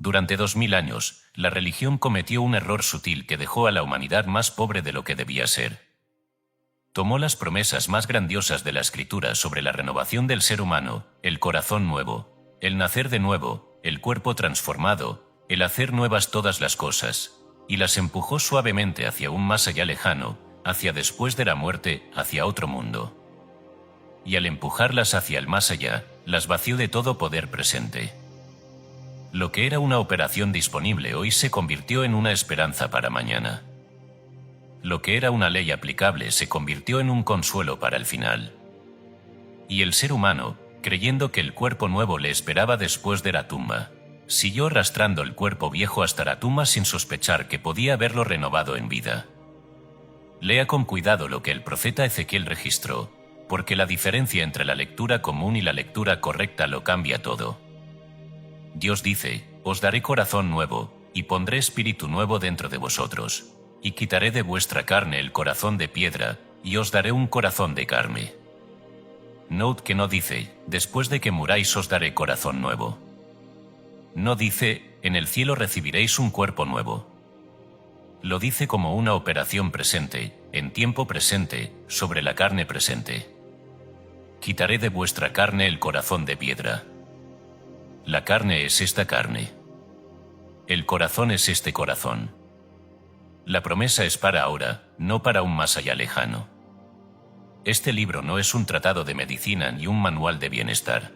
Durante 2000 años, la religión cometió un error sutil que dejó a la humanidad más pobre de lo que debía ser. Tomó las promesas más grandiosas de la Escritura sobre la renovación del ser humano, el corazón nuevo, el nacer de nuevo, el cuerpo transformado, el hacer nuevas todas las cosas, y las empujó suavemente hacia un más allá lejano, hacia después de la muerte, hacia otro mundo. Y al empujarlas hacia el más allá, las vació de todo poder presente. Lo que era una operación disponible hoy se convirtió en una esperanza para mañana. Lo que era una ley aplicable se convirtió en un consuelo para el final. Y el ser humano, creyendo que el cuerpo nuevo le esperaba después de la tumba, siguió arrastrando el cuerpo viejo hasta la tumba sin sospechar que podía haberlo renovado en vida. Lea con cuidado lo que el profeta Ezequiel registró, porque la diferencia entre la lectura común y la lectura correcta lo cambia todo. Dios dice: os daré corazón nuevo, y pondré espíritu nuevo dentro de vosotros, y quitaré de vuestra carne el corazón de piedra, y os daré un corazón de carne. Note que no dice: después de que muráis os daré corazón nuevo. No dice: en el cielo recibiréis un cuerpo nuevo. Lo dice como una operación presente, en tiempo presente, sobre la carne presente. Quitaré de vuestra carne el corazón de piedra. La carne es esta carne. El corazón es este corazón. La promesa es para ahora, no para un más allá lejano. Este libro no es un tratado de medicina ni un manual de bienestar.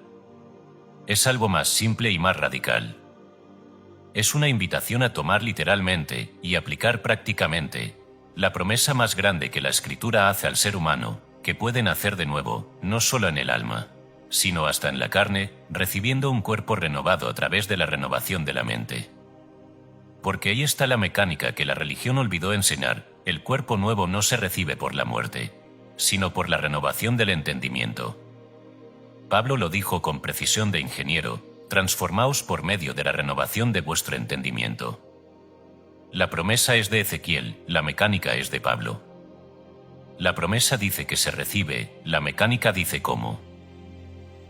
Es algo más simple y más radical. Es una invitación a tomar literalmente y aplicar prácticamente la promesa más grande que la Escritura hace al ser humano, que puede nacer de nuevo, no solo en el alma, sino hasta en la carne, recibiendo un cuerpo renovado a través de la renovación de la mente. Porque ahí está la mecánica que la religión olvidó enseñar: el cuerpo nuevo no se recibe por la muerte, sino por la renovación del entendimiento. Pablo lo dijo con precisión de ingeniero: transformaos por medio de la renovación de vuestro entendimiento. La promesa es de Ezequiel, la mecánica es de Pablo. La promesa dice que se recibe, la mecánica dice cómo.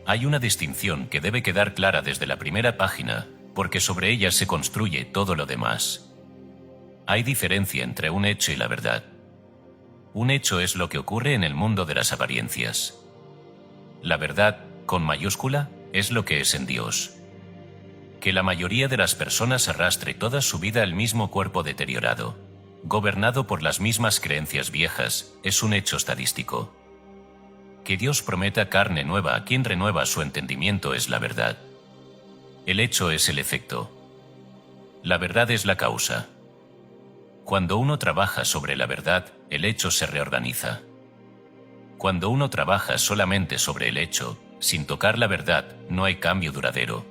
Hay una distinción que debe quedar clara desde la primera página, porque sobre ella se construye todo lo demás. Hay diferencia entre un hecho y la verdad. Un hecho es lo que ocurre en el mundo de las apariencias. La verdad, con mayúscula, es lo que es en Dios. Que la mayoría de las personas arrastre toda su vida el mismo cuerpo deteriorado, gobernado por las mismas creencias viejas, es un hecho estadístico. Que Dios prometa carne nueva a quien renueva su entendimiento es la verdad. El hecho es el efecto. La verdad es la causa. Cuando uno trabaja sobre la verdad, el hecho se reorganiza. Cuando uno trabaja solamente sobre el hecho, sin tocar la verdad, no hay cambio duradero.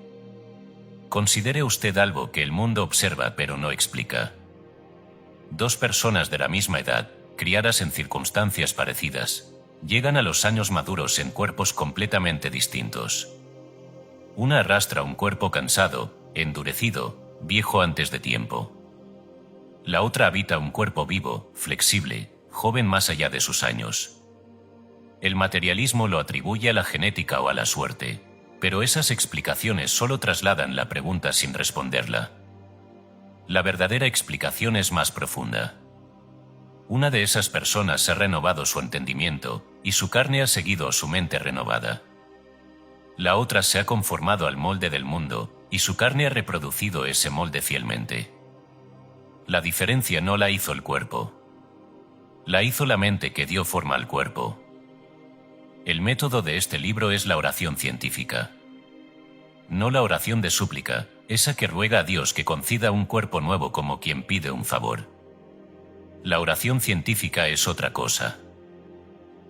Considere usted algo que el mundo observa pero no explica. Dos personas de la misma edad, criadas en circunstancias parecidas, llegan a los años maduros en cuerpos completamente distintos. Una arrastra un cuerpo cansado, endurecido, viejo antes de tiempo. La otra habita un cuerpo vivo, flexible, joven más allá de sus años. El materialismo lo atribuye a la genética o a la suerte, pero esas explicaciones solo trasladan la pregunta sin responderla. La verdadera explicación es más profunda. Una de esas personas ha renovado su entendimiento, y su carne ha seguido su mente renovada. La otra se ha conformado al molde del mundo, y su carne ha reproducido ese molde fielmente. La diferencia no la hizo el cuerpo. La hizo la mente que dio forma al cuerpo. El método de este libro es la oración científica. No la oración de súplica, esa que ruega a Dios que conceda un cuerpo nuevo como quien pide un favor. La oración científica es otra cosa.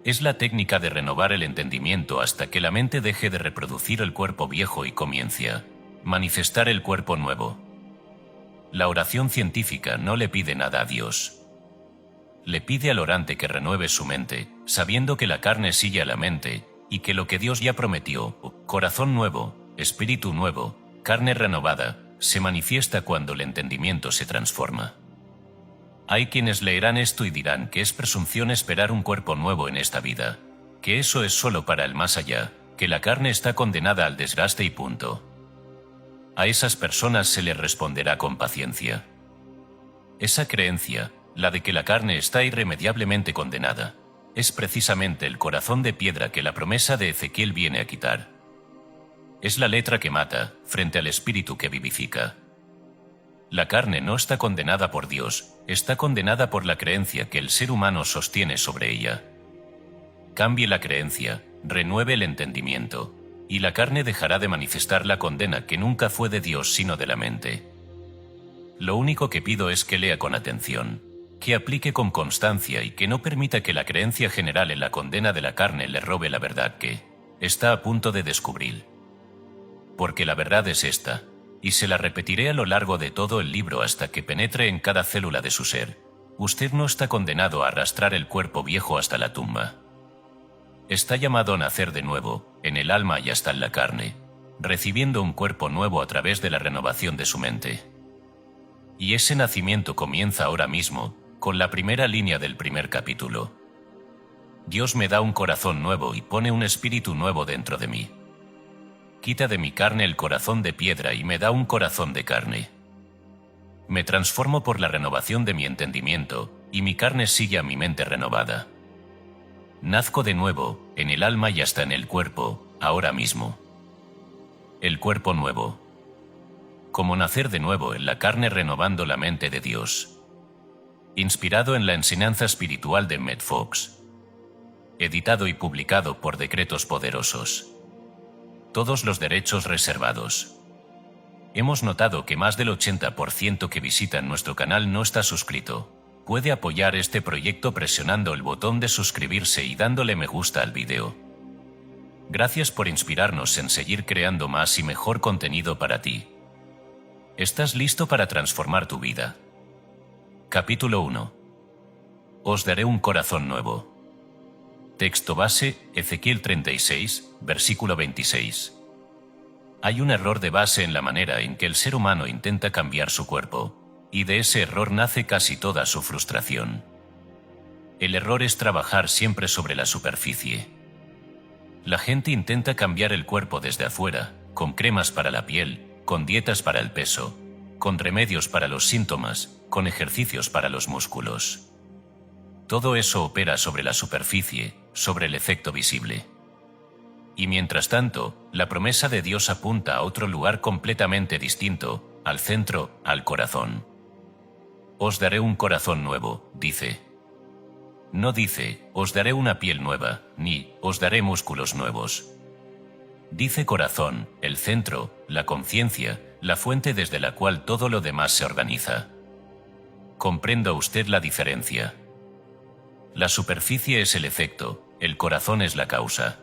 Es la técnica de renovar el entendimiento hasta que la mente deje de reproducir el cuerpo viejo y comience a manifestar el cuerpo nuevo. La oración científica no le pide nada a Dios. Le pide al orante que renueve su mente, sabiendo que la carne sigue a la mente, y que lo que Dios ya prometió, corazón nuevo, espíritu nuevo, carne renovada, se manifiesta cuando el entendimiento se transforma. Hay quienes leerán esto y dirán que es presunción esperar un cuerpo nuevo en esta vida, que eso es solo para el más allá, que la carne está condenada al desgaste y punto. a esas personas se les responderá con paciencia. Esa creencia, la de que la carne está irremediablemente condenada, es precisamente el corazón de piedra que la promesa de Ezequiel viene a quitar. Es la letra que mata frente al espíritu que vivifica. La carne no está condenada por Dios, está condenada por la creencia que el ser humano sostiene sobre ella. Cambie la creencia, renueve el entendimiento, y la carne dejará de manifestar la condena que nunca fue de Dios sino de la mente. Lo único que pido es que lea con atención, que aplique con constancia y que no permita que la creencia general en la condena de la carne le robe la verdad que está a punto de descubrir. Porque la verdad es esta, y se la repetiré a lo largo de todo el libro hasta que penetre en cada célula de su ser. Usted no está condenado a arrastrar el cuerpo viejo hasta la tumba. Está llamado a nacer de nuevo, en el alma y hasta en la carne, recibiendo un cuerpo nuevo a través de la renovación de su mente. Y ese nacimiento comienza ahora mismo, con la primera línea del primer capítulo. Dios me da un corazón nuevo y pone un espíritu nuevo dentro de mí. Quita de mi carne el corazón de piedra y me da un corazón de carne. Me transformo por la renovación de mi entendimiento, y mi carne sigue a mi mente renovada. Nazco de nuevo, en el alma y hasta en el cuerpo, ahora mismo. El cuerpo nuevo. Como nacer de nuevo en la carne renovando la mente de Dios. Inspirado en la enseñanza espiritual de Matt Fox. Editado y publicado por decretos poderosos. Todos los derechos reservados. Hemos notado que más del 80% que visitan nuestro canal no está suscrito. Puede apoyar este proyecto presionando el botón de suscribirse y dándole me gusta al vídeo. Gracias por inspirarnos en seguir creando más y mejor contenido para ti. ¿Estás listo para transformar tu vida? Capítulo 1. Os daré un corazón nuevo. Texto base, Ezequiel 36, versículo 26. Hay un error de base en la manera en que el ser humano intenta cambiar su cuerpo, y de ese error nace casi toda su frustración. El error es trabajar siempre sobre la superficie. La gente intenta cambiar el cuerpo desde afuera, con cremas para la piel, con dietas para el peso, con remedios para los síntomas, con ejercicios para los músculos. Todo eso opera sobre la superficie, sobre el efecto visible. Y mientras tanto, la promesa de Dios apunta a otro lugar completamente distinto, al centro, al corazón. Os daré un corazón nuevo, dice. No dice, os daré una piel nueva, ni, os daré músculos nuevos. Dice corazón, el centro, la conciencia, la fuente desde la cual todo lo demás se organiza. ¿Comprenda usted la diferencia? La superficie es el efecto, el corazón es la causa.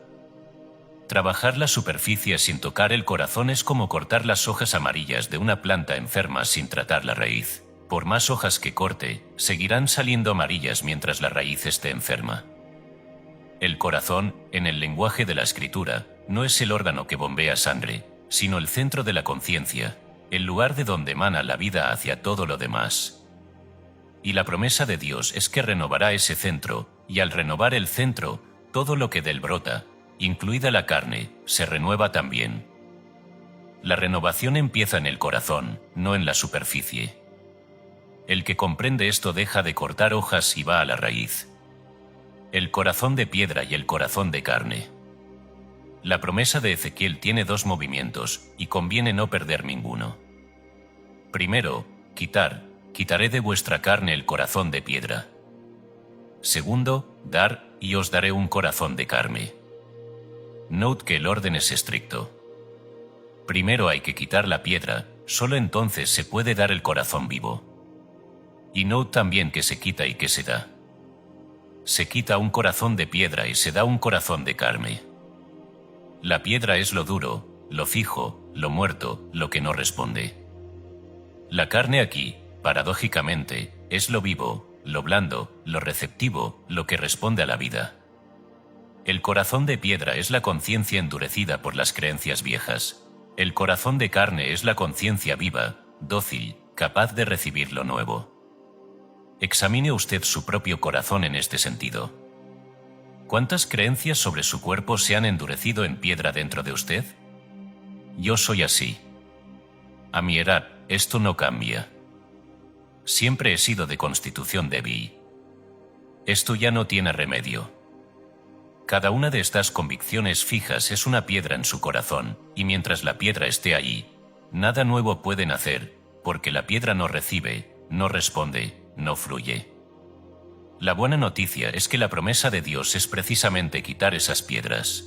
Trabajar la superficie sin tocar el corazón es como cortar las hojas amarillas de una planta enferma sin tratar la raíz. Por más hojas que corte, seguirán saliendo amarillas mientras la raíz esté enferma. El corazón, en el lenguaje de la escritura, no es el órgano que bombea sangre, sino el centro de la conciencia, el lugar de donde emana la vida hacia todo lo demás. Y la promesa de Dios es que renovará ese centro, y al renovar el centro, todo lo que de él brota, incluida la carne, se renueva también. La renovación empieza en el corazón, no en la superficie. El que comprende esto deja de cortar hojas y va a la raíz. El corazón de piedra y el corazón de carne. La promesa de Ezequiel tiene dos movimientos, y conviene no perder ninguno. Primero, quitaré de vuestra carne el corazón de piedra. Segundo, dar, y os daré un corazón de carne. Note que el orden es estricto. Primero hay que quitar la piedra, solo entonces se puede dar el corazón vivo. Y note también que se quita y que se da. Se quita un corazón de piedra y se da un corazón de carne. La piedra es lo duro, lo fijo, lo muerto, lo que no responde. La carne aquí, paradójicamente, es lo vivo, lo blando, lo receptivo, lo que responde a la vida. El corazón de piedra es la conciencia endurecida por las creencias viejas. El corazón de carne es la conciencia viva, dócil, capaz de recibir lo nuevo. Examine usted su propio corazón en este sentido. ¿Cuántas creencias sobre su cuerpo se han endurecido en piedra dentro de usted? Yo soy así. A mi edad, esto no cambia. Siempre he sido de constitución débil. Esto ya no tiene remedio. Cada una de estas convicciones fijas es una piedra en su corazón, y mientras la piedra esté allí, nada nuevo puede nacer, porque la piedra no recibe, no responde, no fluye. La buena noticia es que la promesa de Dios es precisamente quitar esas piedras.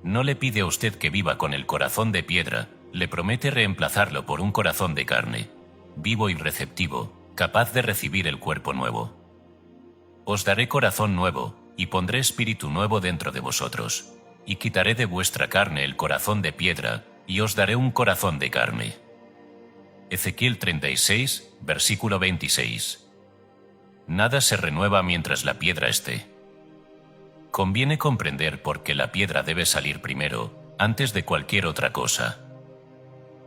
No le pide a usted que viva con el corazón de piedra, le promete reemplazarlo por un corazón de carne, vivo y receptivo, capaz de recibir el cuerpo nuevo. Os daré corazón nuevo, y pondré espíritu nuevo dentro de vosotros, y quitaré de vuestra carne el corazón de piedra, y os daré un corazón de carne. Ezequiel 36, versículo 26. Nada se renueva mientras la piedra esté. Conviene comprender por qué la piedra debe salir primero, antes de cualquier otra cosa.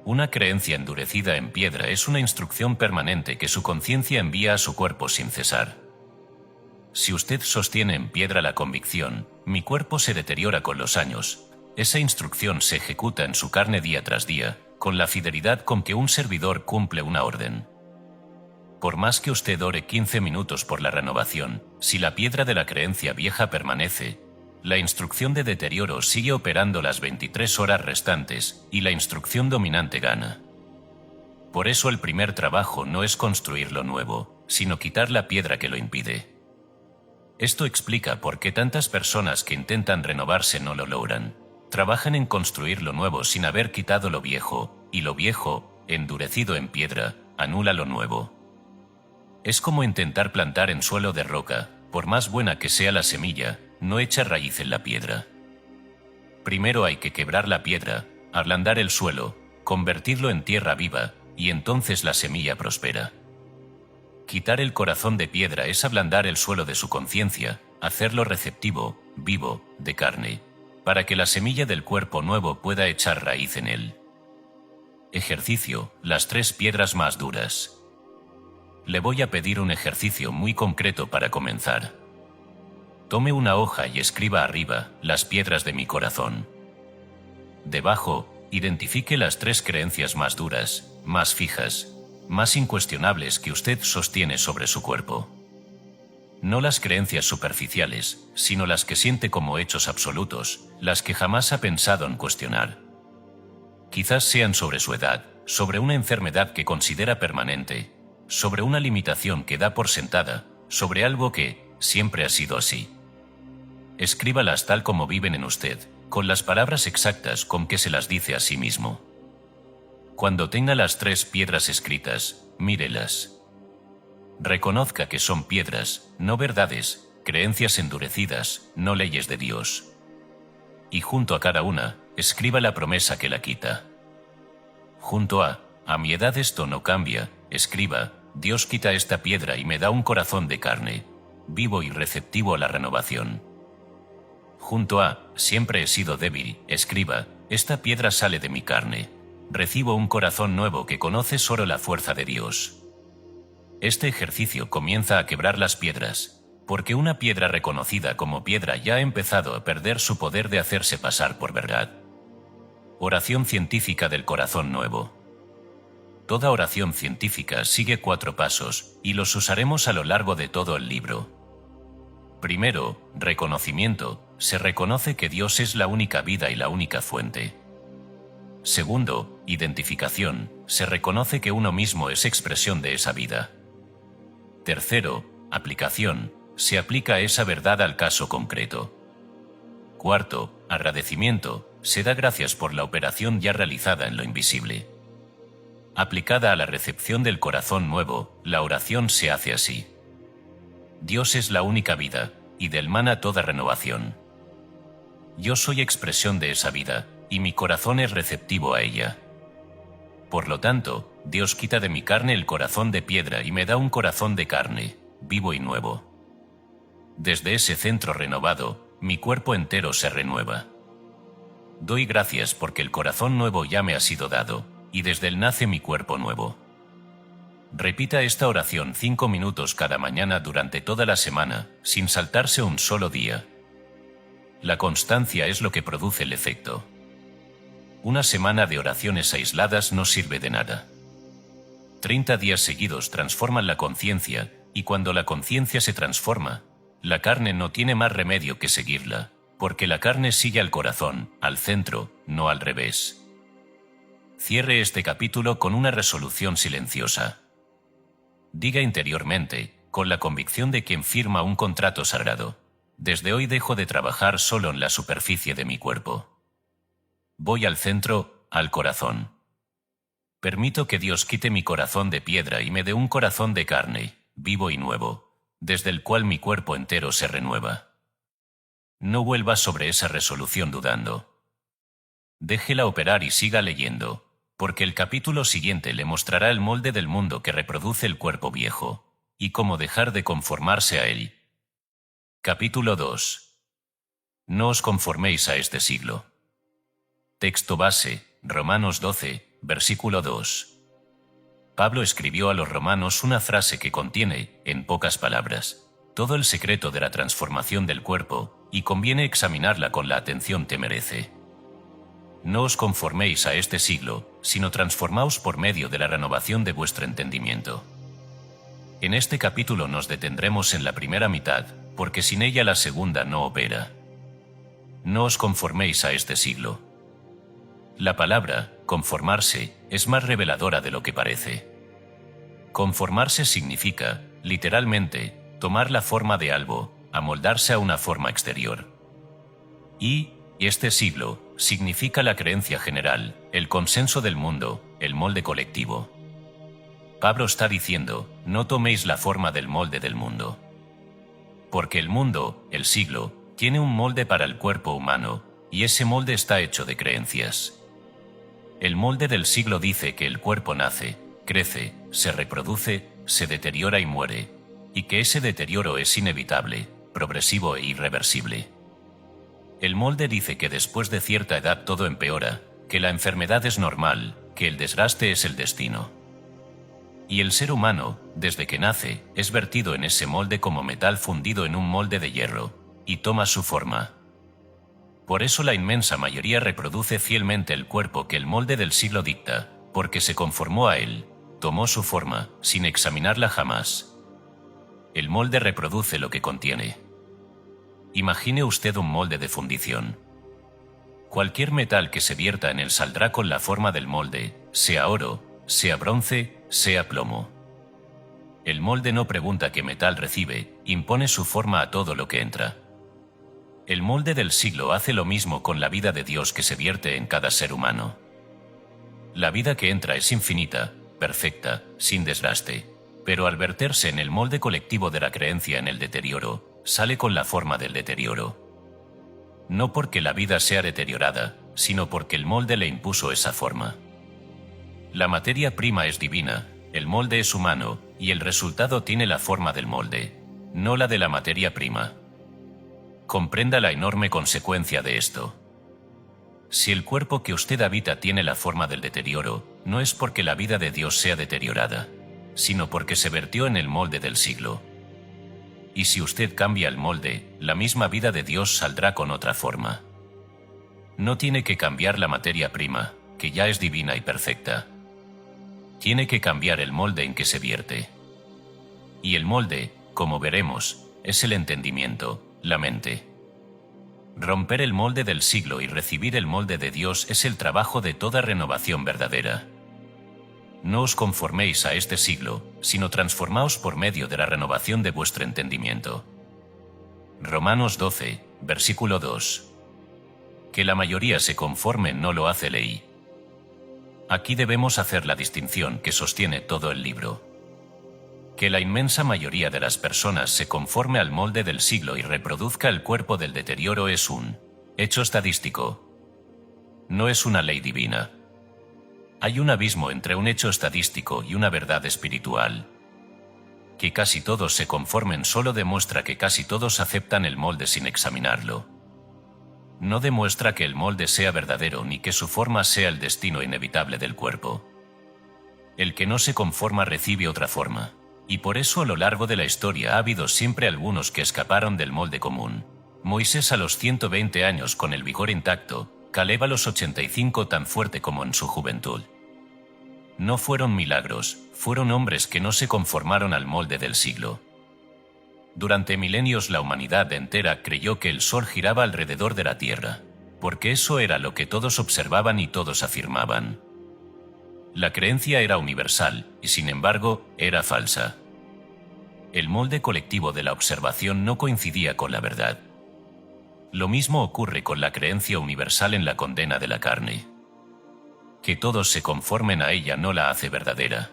Una creencia endurecida en piedra es una instrucción permanente que su conciencia envía a su cuerpo sin cesar. Si usted sostiene en piedra la convicción, mi cuerpo se deteriora con los años, esa instrucción se ejecuta en su carne día tras día, con la fidelidad con que un servidor cumple una orden. Por más que usted ore 15 minutos por la renovación, si la piedra de la creencia vieja permanece, la instrucción de deterioro sigue operando las 23 horas restantes y la instrucción dominante gana. Por eso el primer trabajo no es construir lo nuevo, sino quitar la piedra que lo impide. Esto explica por qué tantas personas que intentan renovarse no lo logran. Trabajan en construir lo nuevo sin haber quitado lo viejo, y lo viejo, endurecido en piedra, anula lo nuevo. Es como intentar plantar en suelo de roca, por más buena que sea la semilla, no echa raíz en la piedra. Primero hay que quebrar la piedra, ablandar el suelo, convertirlo en tierra viva, y entonces la semilla prospera. Quitar el corazón de piedra es ablandar el suelo de su conciencia, hacerlo receptivo, vivo, de carne, para que la semilla del cuerpo nuevo pueda echar raíz en él. Ejercicio: las 3 piedras más duras. Le voy a pedir un ejercicio muy concreto para comenzar. Tome una hoja y escriba arriba las piedras de mi corazón. Debajo, identifique las 3 creencias más duras, más fijas, más incuestionables que usted sostiene sobre su cuerpo. No las creencias superficiales, sino las que siente como hechos absolutos, las que jamás ha pensado en cuestionar. Quizás sean sobre su edad, sobre una enfermedad que considera permanente, sobre una limitación que da por sentada, sobre algo que siempre ha sido así. Escríbalas tal como viven en usted, con las palabras exactas con que se las dice a sí mismo. Cuando tenga las 3 piedras escritas, mírelas. Reconozca que son piedras, no verdades, creencias endurecidas, no leyes de Dios. Y junto a cada una, escriba la promesa que la quita. Junto a mi edad esto no cambia, escriba: Dios quita esta piedra y me da un corazón de carne, vivo y receptivo a la renovación. Junto a siempre he sido débil, escriba: esta piedra sale de mi carne, recibo un corazón nuevo que conoce solo la fuerza de Dios. Este ejercicio comienza a quebrar las piedras, porque una piedra reconocida como piedra ya ha empezado a perder su poder de hacerse pasar por verdad. Oración científica del corazón nuevo. Toda oración científica sigue 4 pasos, y los usaremos a lo largo de todo el libro. Primero, reconocimiento: se reconoce que Dios es la única vida y la única fuente. Segundo, identificación: se reconoce que uno mismo es expresión de esa vida. Tercero, aplicación: se aplica esa verdad al caso concreto. Cuarto, agradecimiento: se da gracias por la operación ya realizada en lo invisible. Aplicada a la recepción del corazón nuevo, la oración se hace así: Dios es la única vida, y del mana toda renovación. Yo soy expresión de esa vida, y mi corazón es receptivo a ella. Por lo tanto, Dios quita de mi carne el corazón de piedra y me da un corazón de carne, vivo y nuevo. Desde ese centro renovado, mi cuerpo entero se renueva. Doy gracias porque el corazón nuevo ya me ha sido dado, y desde él nace mi cuerpo nuevo. Repita esta oración 5 minutos cada mañana durante toda la semana, sin saltarse un solo día. La constancia es lo que produce el efecto. Una semana de oraciones aisladas no sirve de nada. 30 días seguidos transforman la conciencia, y cuando la conciencia se transforma, la carne no tiene más remedio que seguirla, porque la carne sigue al corazón, al centro, no al revés. Cierre este capítulo con una resolución silenciosa. Diga interiormente, con la convicción de quien firma un contrato sagrado: desde hoy dejo de trabajar solo en la superficie de mi cuerpo. Voy al centro, al corazón. Permito que Dios quite mi corazón de piedra y me dé un corazón de carne, vivo y nuevo, desde el cual mi cuerpo entero se renueva. No vuelva sobre esa resolución dudando. Déjela operar y siga leyendo, porque el capítulo siguiente le mostrará el molde del mundo que reproduce el cuerpo viejo, y cómo dejar de conformarse a él. Capítulo 2. No os conforméis a este siglo. Texto base, Romanos 12, versículo 2. Pablo escribió a los romanos una frase que contiene, en pocas palabras, todo el secreto de la transformación del cuerpo, y conviene examinarla con la atención que merece. No os conforméis a este siglo, sino transformaos por medio de la renovación de vuestro entendimiento. En este capítulo nos detendremos en la primera mitad, porque sin ella la segunda no opera. No os conforméis a este siglo. La palabra, conformarse, es más reveladora de lo que parece. Conformarse significa, literalmente, tomar la forma de algo, amoldarse a una forma exterior. Y este siglo significa la creencia general, el consenso del mundo, el molde colectivo. Pablo está diciendo: no toméis la forma del molde del mundo. Porque el mundo, el siglo, tiene un molde para el cuerpo humano, y ese molde está hecho de creencias. El molde del siglo dice que el cuerpo nace, crece, se reproduce, se deteriora y muere, y que ese deterioro es inevitable, progresivo e irreversible. El molde dice que después de cierta edad todo empeora, que la enfermedad es normal, que el desgaste es el destino. Y el ser humano, desde que nace, es vertido en ese molde como metal fundido en un molde de hierro, y toma su forma. Por eso la inmensa mayoría reproduce fielmente el cuerpo que el molde del siglo dicta, porque se conformó a él, tomó su forma, sin examinarla jamás. El molde reproduce lo que contiene. Imagine usted un molde de fundición. Cualquier metal que se vierta en él saldrá con la forma del molde, sea oro, sea bronce, sea plomo. El molde no pregunta qué metal recibe, impone su forma a todo lo que entra. El molde del siglo hace lo mismo con la vida de Dios que se vierte en cada ser humano. La vida que entra es infinita, perfecta, sin desgaste, pero al verterse en el molde colectivo de la creencia en el deterioro, sale con la forma del deterioro. No porque la vida sea deteriorada, sino porque el molde le impuso esa forma. La materia prima es divina, el molde es humano, y el resultado tiene la forma del molde, no la de la materia prima. Comprenda la enorme consecuencia de esto. Si el cuerpo que usted habita tiene la forma del deterioro, no es porque la vida de Dios sea deteriorada, sino porque se vertió en el molde del siglo. Y si usted cambia el molde, la misma vida de Dios saldrá con otra forma. No tiene que cambiar la materia prima, que ya es divina y perfecta. Tiene que cambiar el molde en que se vierte. Y el molde, como veremos, es el entendimiento, la mente. Romper el molde del siglo y recibir el molde de Dios es el trabajo de toda renovación verdadera. No os conforméis a este siglo, sino transformaos por medio de la renovación de vuestro entendimiento. Romanos 12, versículo 2. Que la mayoría se conforme no lo hace ley. Aquí debemos hacer la distinción que sostiene todo el libro. Que la inmensa mayoría de las personas se conforme al molde del siglo y reproduzca el cuerpo del deterioro es un hecho estadístico. No es una ley divina. Hay un abismo entre un hecho estadístico y una verdad espiritual. Que casi todos se conformen solo demuestra que casi todos aceptan el molde sin examinarlo. No demuestra que el molde sea verdadero ni que su forma sea el destino inevitable del cuerpo. El que no se conforma recibe otra forma. Y por eso a lo largo de la historia ha habido siempre algunos que escaparon del molde común. Moisés a los 120 años con el vigor intacto, Caleb a los 85 tan fuerte como en su juventud. No fueron milagros, fueron hombres que no se conformaron al molde del siglo. Durante milenios la humanidad entera creyó que el sol giraba alrededor de la Tierra, porque eso era lo que todos observaban y todos afirmaban. La creencia era universal y, sin embargo, era falsa. El molde colectivo de la observación no coincidía con la verdad. Lo mismo ocurre con la creencia universal en la condena de la carne. Que todos se conformen a ella no la hace verdadera.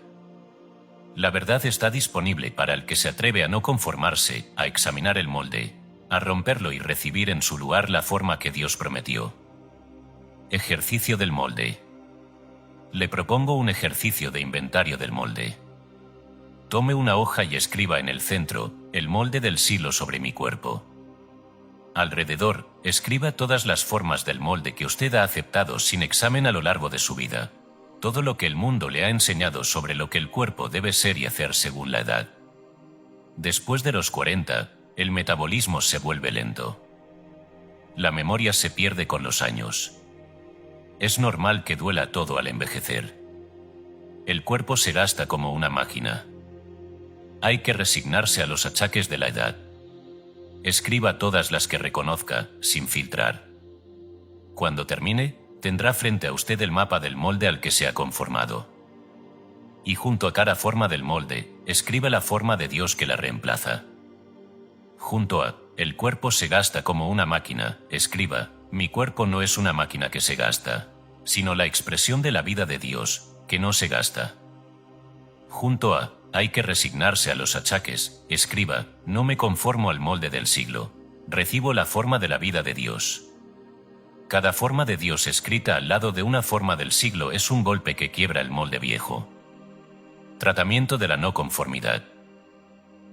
La verdad está disponible para el que se atreve a no conformarse, a examinar el molde, a romperlo y recibir en su lugar la forma que Dios prometió. Ejercicio del molde. Le propongo un ejercicio de inventario del molde. Tome una hoja y escriba en el centro el molde del siglo sobre mi cuerpo. Alrededor, escriba todas las formas del molde que usted ha aceptado sin examen a lo largo de su vida, todo lo que el mundo le ha enseñado sobre lo que el cuerpo debe ser y hacer según la edad. Después de los 40, el metabolismo se vuelve lento. La memoria se pierde con los años. Es normal que duela todo al envejecer. El cuerpo se gasta como una máquina. Hay que resignarse a los achaques de la edad. Escriba todas las que reconozca, sin filtrar. Cuando termine, tendrá frente a usted el mapa del molde al que se ha conformado. Y junto a cada forma del molde, escriba la forma de Dios que la reemplaza. Junto a el cuerpo se gasta como una máquina, escriba: mi cuerpo no es una máquina que se gasta, sino la expresión de la vida de Dios, que no se gasta. Junto a hay que resignarse a los achaques, escriba: no me conformo al molde del siglo, recibo la forma de la vida de Dios. Cada forma de Dios escrita al lado de una forma del siglo es un golpe que quiebra el molde viejo. Tratamiento de la no conformidad.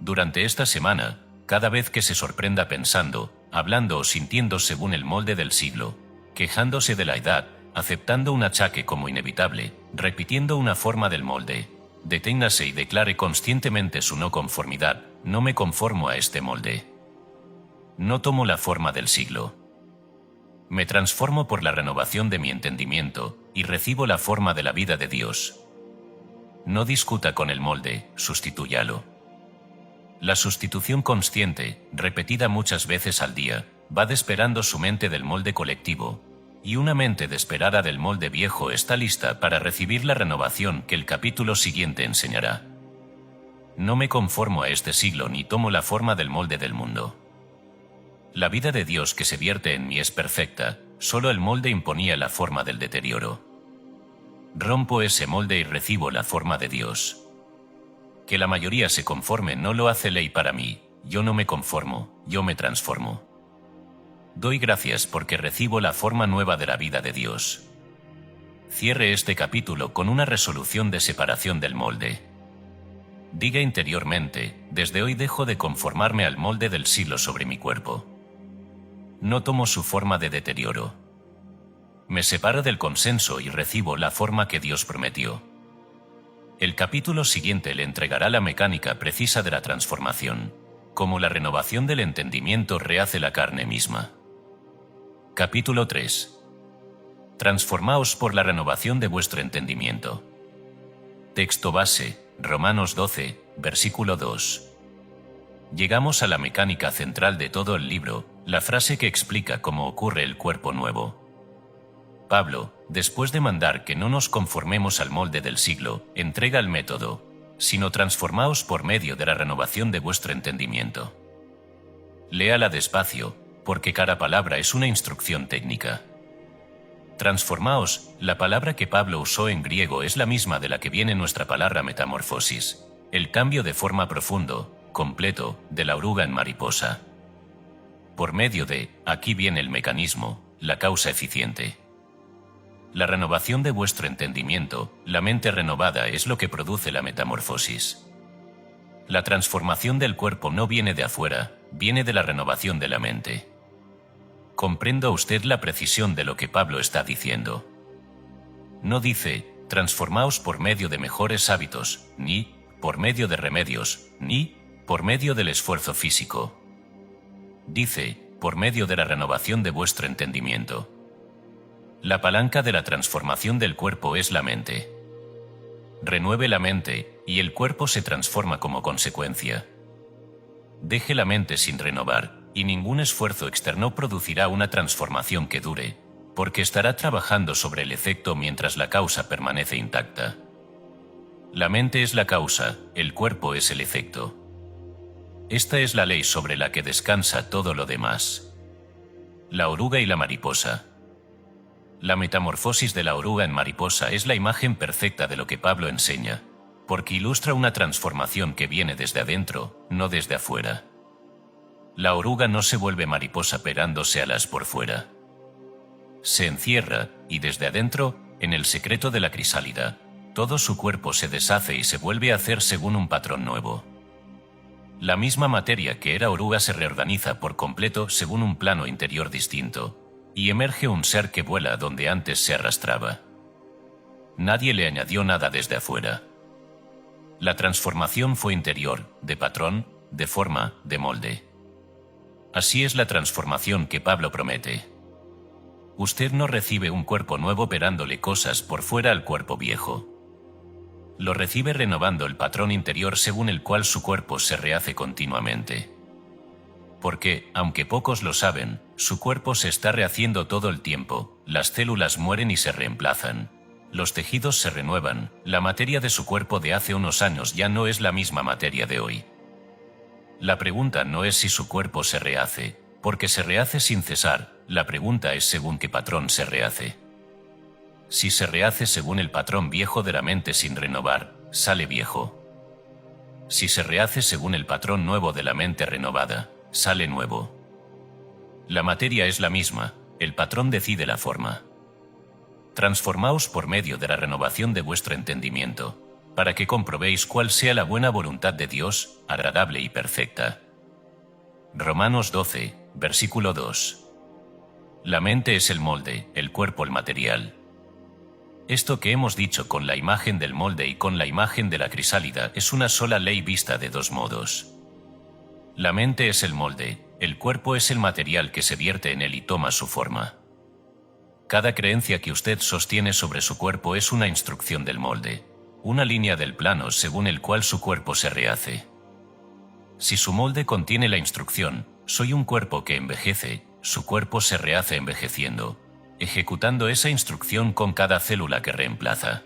Durante esta semana, cada vez que se sorprenda pensando, hablando o sintiendo según el molde del siglo, quejándose de la edad, aceptando un achaque como inevitable, repitiendo una forma del molde, deténgase y declare conscientemente su no conformidad: no me conformo a este molde. No tomo la forma del siglo. Me transformo por la renovación de mi entendimiento y recibo la forma de la vida de Dios. No discuta con el molde, sustitúyalo. La sustitución consciente, repetida muchas veces al día, va desperando su mente del molde colectivo, y una mente desesperada del molde viejo está lista para recibir la renovación que el capítulo siguiente enseñará. No me conformo a este siglo ni tomo la forma del molde del mundo. La vida de Dios que se vierte en mí es perfecta, solo el molde imponía la forma del deterioro. Rompo ese molde y recibo la forma de Dios. Que la mayoría se conforme no lo hace ley para mí, yo no me conformo, yo me transformo. Doy gracias porque recibo la forma nueva de la vida de Dios. Cierre este capítulo con una resolución de separación del molde. Diga interiormente: desde hoy dejo de conformarme al molde del siglo sobre mi cuerpo. No tomo su forma de deterioro. Me separo del consenso y recibo la forma que Dios prometió. El capítulo siguiente le entregará la mecánica precisa de la transformación, como la renovación del entendimiento rehace la carne misma. Capítulo 3. Transformaos por la renovación de vuestro entendimiento. Texto base, Romanos 12, versículo 2. Llegamos a la mecánica central de todo el libro, la frase que explica cómo ocurre el cuerpo nuevo. Pablo, después de mandar que no nos conformemos al molde del siglo, entrega el método: sino transformaos por medio de la renovación de vuestro entendimiento. Léala despacio, porque cada palabra es una instrucción técnica. Transformaos, la palabra que Pablo usó en griego es la misma de la que viene nuestra palabra metamorfosis, el cambio de forma profundo, completo, de la oruga en mariposa. Por medio de, aquí viene el mecanismo, la causa eficiente. La renovación de vuestro entendimiento, la mente renovada, es lo que produce la metamorfosis. La transformación del cuerpo no viene de afuera, viene de la renovación de la mente. Comprendo a usted la precisión de lo que Pablo está diciendo. No dice: transformaos por medio de mejores hábitos, ni por medio de remedios, ni por medio del esfuerzo físico. Dice: por medio de la renovación de vuestro entendimiento. La palanca de la transformación del cuerpo es la mente. Renueve la mente, y el cuerpo se transforma como consecuencia. Deje la mente sin renovar, y ningún esfuerzo externo producirá una transformación que dure, porque estará trabajando sobre el efecto mientras la causa permanece intacta. La mente es la causa, el cuerpo es el efecto. Esta es la ley sobre la que descansa todo lo demás. La oruga y la mariposa. La metamorfosis de la oruga en mariposa es la imagen perfecta de lo que Pablo enseña, porque ilustra una transformación que viene desde adentro, no desde afuera. La oruga no se vuelve mariposa pegándose alas por fuera. Se encierra, y desde adentro, en el secreto de la crisálida, todo su cuerpo se deshace y se vuelve a hacer según un patrón nuevo. La misma materia que era oruga se reorganiza por completo según un plano interior distinto, y emerge un ser que vuela donde antes se arrastraba. Nadie le añadió nada desde afuera. La transformación fue interior, de patrón, de forma, de molde. Así es la transformación que Pablo promete. Usted no recibe un cuerpo nuevo pegándole cosas por fuera al cuerpo viejo. Lo recibe renovando el patrón interior según el cual su cuerpo se rehace continuamente. Porque, aunque pocos lo saben, su cuerpo se está rehaciendo todo el tiempo, las células mueren y se reemplazan. Los tejidos se renuevan, la materia de su cuerpo de hace unos años ya no es la misma materia de hoy. La pregunta no es si su cuerpo se rehace, porque se rehace sin cesar, la pregunta es según qué patrón se rehace. Si se rehace según el patrón viejo de la mente sin renovar, sale viejo. Si se rehace según el patrón nuevo de la mente renovada, sale nuevo. La materia es la misma, el patrón decide la forma. Transformaos por medio de la renovación de vuestro entendimiento, para que comprobéis cuál sea la buena voluntad de Dios, agradable y perfecta. Romanos 12, versículo 2. La mente es el molde, el cuerpo el material. Esto que hemos dicho con la imagen del molde y con la imagen de la crisálida es una sola ley vista de dos modos. La mente es el molde, el cuerpo es el material que se vierte en él y toma su forma. Cada creencia que usted sostiene sobre su cuerpo es una instrucción del molde, una línea del plano según el cual su cuerpo se rehace. Si su molde contiene la instrucción, soy un cuerpo que envejece, su cuerpo se rehace envejeciendo, ejecutando esa instrucción con cada célula que reemplaza.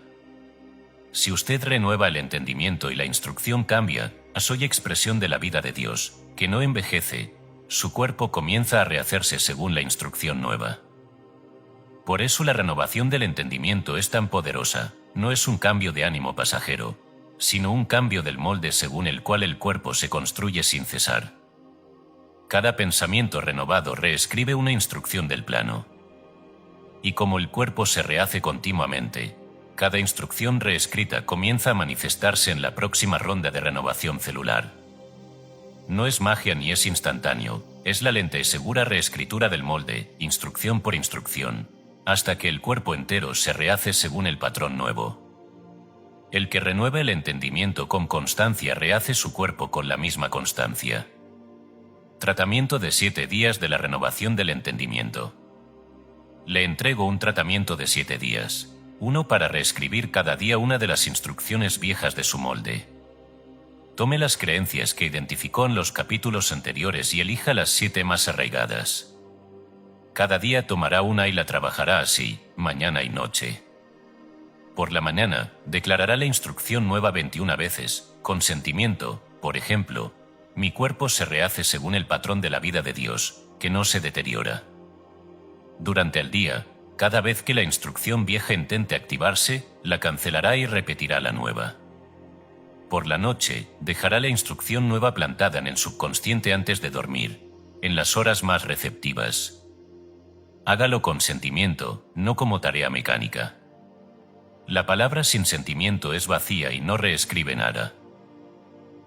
Si usted renueva el entendimiento y la instrucción cambia, soy expresión de la vida de Dios, que no envejece, su cuerpo comienza a rehacerse según la instrucción nueva. Por eso la renovación del entendimiento es tan poderosa, no es un cambio de ánimo pasajero, sino un cambio del molde según el cual el cuerpo se construye sin cesar. Cada pensamiento renovado reescribe una instrucción del plano. Y como el cuerpo se rehace continuamente, cada instrucción reescrita comienza a manifestarse en la próxima ronda de renovación celular. No es magia ni es instantáneo, es la lenta y segura reescritura del molde, instrucción por instrucción, hasta que el cuerpo entero se rehace según el patrón nuevo. El que renueva el entendimiento con constancia rehace su cuerpo con la misma constancia. Tratamiento de 7 días de la renovación del entendimiento. Le entrego un tratamiento de 7 días, uno para reescribir cada día una de las instrucciones viejas de su molde. Tome las creencias que identificó en los capítulos anteriores y elija las 7 más arraigadas. Cada día tomará una y la trabajará así, mañana y noche. Por la mañana, declarará la instrucción nueva 21 veces, con sentimiento, por ejemplo, mi cuerpo se rehace según el patrón de la vida de Dios, que no se deteriora. Durante el día, cada vez que la instrucción vieja intente activarse, la cancelará y repetirá la nueva. Por la noche, dejará la instrucción nueva plantada en el subconsciente antes de dormir, en las horas más receptivas. Hágalo con sentimiento, no como tarea mecánica. La palabra sin sentimiento es vacía y no reescribe nada.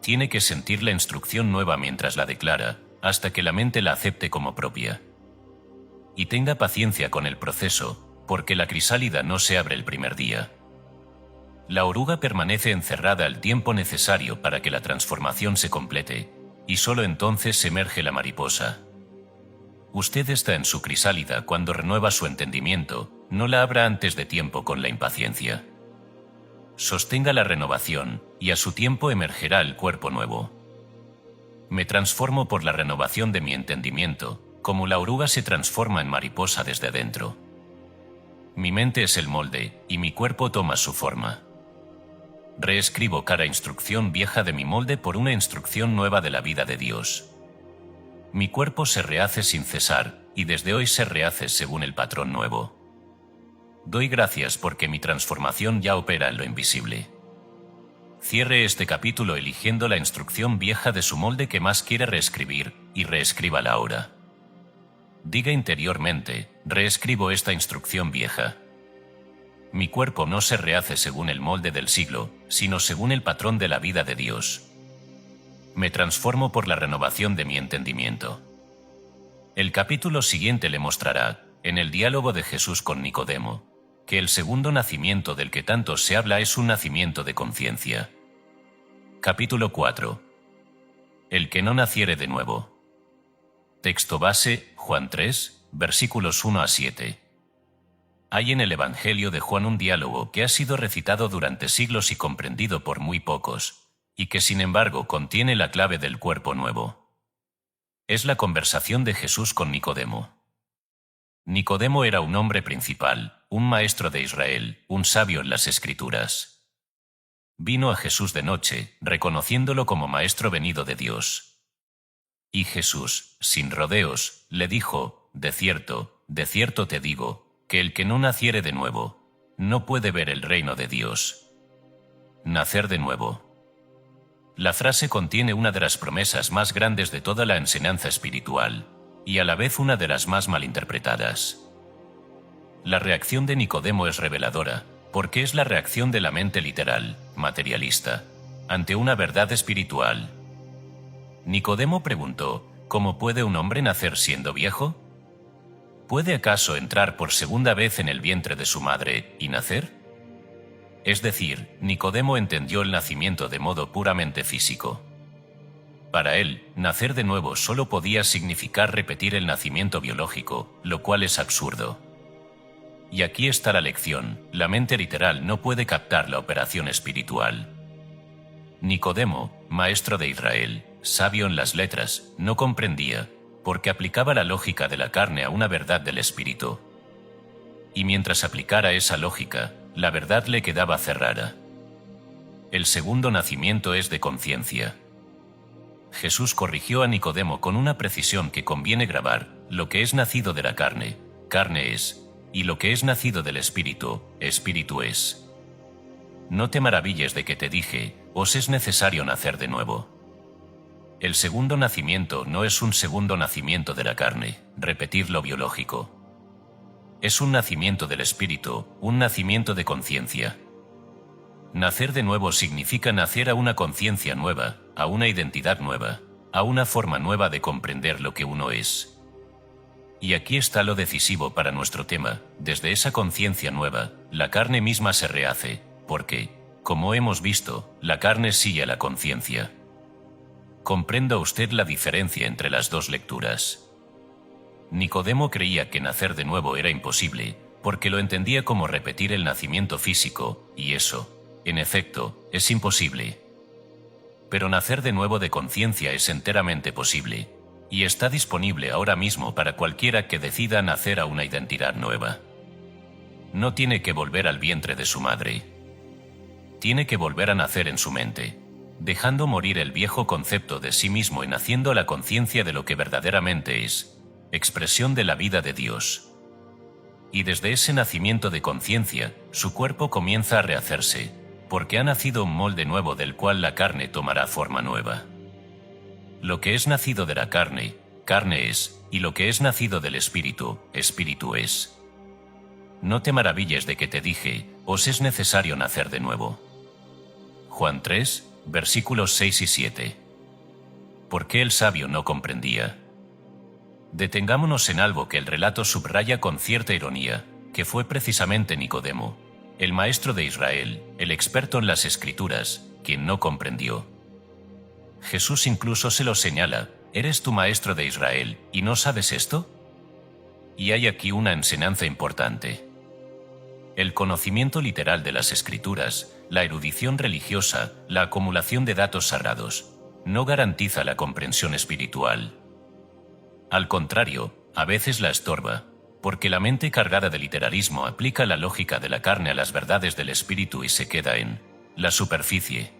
Tiene que sentir la instrucción nueva mientras la declara, hasta que la mente la acepte como propia. Y tenga paciencia con el proceso, porque la crisálida no se abre el primer día. La oruga permanece encerrada el tiempo necesario para que la transformación se complete, y solo entonces emerge la mariposa. Usted está en su crisálida cuando renueva su entendimiento, No la abra antes de tiempo con la impaciencia. Sostenga la renovación, y a su tiempo emergerá el cuerpo nuevo. Me transformo por la renovación de mi entendimiento, como la oruga se transforma en mariposa desde dentro. Mi mente es el molde, y mi cuerpo toma su forma. Reescribo cada instrucción vieja de mi molde por una instrucción nueva de la vida de Dios. Mi cuerpo se rehace sin cesar, y desde hoy se rehace según el patrón nuevo. Doy gracias porque mi transformación ya opera en lo invisible. Cierre este capítulo eligiendo la instrucción vieja de su molde que más quiere reescribir, y reescríbala ahora. Diga interiormente, reescribo esta instrucción vieja. Mi cuerpo no se rehace según el molde del siglo, sino según el patrón de la vida de Dios. Me transformo por la renovación de mi entendimiento. El capítulo siguiente le mostrará, en el diálogo de Jesús con Nicodemo, que el segundo nacimiento del que tanto se habla es un nacimiento de conciencia. Capítulo 4. El que no naciere de nuevo. Texto base, Juan 3, versículos 1 a 7. Hay en el Evangelio de Juan un diálogo que ha sido recitado durante siglos y comprendido por muy pocos, y que sin embargo contiene la clave del cuerpo nuevo. Es la conversación de Jesús con Nicodemo. Nicodemo era un hombre principal, un maestro de Israel, un sabio en las Escrituras. Vino a Jesús de noche, reconociéndolo como maestro venido de Dios. Y Jesús, sin rodeos, le dijo, de cierto te digo, que el que no naciere de nuevo, no puede ver el reino de Dios. Nacer de nuevo. La frase contiene una de las promesas más grandes de toda la enseñanza espiritual, y a la vez una de las más malinterpretadas. La reacción de Nicodemo es reveladora, porque es la reacción de la mente literal, materialista, ante una verdad espiritual. Nicodemo preguntó, ¿cómo puede un hombre nacer siendo viejo? ¿Puede acaso entrar por segunda vez en el vientre de su madre y nacer? Es decir, Nicodemo entendió el nacimiento de modo puramente físico. Para él, nacer de nuevo solo podía significar repetir el nacimiento biológico, lo cual es absurdo. Y aquí está la lección: la mente literal no puede captar la operación espiritual. Nicodemo, maestro de Israel, sabio en las letras, no comprendía, porque aplicaba la lógica de la carne a una verdad del espíritu. Y mientras aplicara esa lógica, la verdad le quedaba cerrada. El segundo nacimiento es de conciencia. Jesús corrigió a Nicodemo con una precisión que conviene grabar: lo que es nacido de la carne, carne es, y lo que es nacido del espíritu, espíritu es. No te maravilles de que te dije, os es necesario nacer de nuevo. El segundo nacimiento no es un segundo nacimiento de la carne, repetir lo biológico. Es un nacimiento del espíritu, un nacimiento de conciencia. Nacer de nuevo significa nacer a una conciencia nueva, a una identidad nueva, a una forma nueva de comprender lo que uno es. Y aquí está lo decisivo para nuestro tema: desde esa conciencia nueva, la carne misma se rehace, porque, como hemos visto, la carne sigue a la conciencia. ¿Comprenda usted la diferencia entre las dos lecturas? Nicodemo creía que nacer de nuevo era imposible, porque lo entendía como repetir el nacimiento físico, y eso, en efecto, es imposible. Pero nacer de nuevo de conciencia es enteramente posible, y está disponible ahora mismo para cualquiera que decida nacer a una identidad nueva. No tiene que volver al vientre de su madre. Tiene que volver a nacer en su mente, dejando morir el viejo concepto de sí mismo y naciendo a la conciencia de lo que verdaderamente es, expresión de la vida de Dios. Y desde ese nacimiento de conciencia, su cuerpo comienza a rehacerse, porque ha nacido un molde nuevo del cual la carne tomará forma nueva. Lo que es nacido de la carne, carne es, y lo que es nacido del espíritu, espíritu es. No te maravilles de que te dije, os es necesario nacer de nuevo. Juan 3, versículos 6 y 7. ¿Por qué el sabio no comprendía? Detengámonos en algo que el relato subraya con cierta ironía, que fue precisamente Nicodemo, el maestro de Israel, el experto en las Escrituras, quien no comprendió. Jesús incluso se lo señala: ¿eres tu maestro de Israel y no sabes esto? Y hay aquí una enseñanza importante. El conocimiento literal de las Escrituras, la erudición religiosa, la acumulación de datos sagrados, no garantiza la comprensión espiritual. Al contrario, a veces la estorba, porque la mente cargada de literarismo aplica la lógica de la carne a las verdades del espíritu y se queda en la superficie.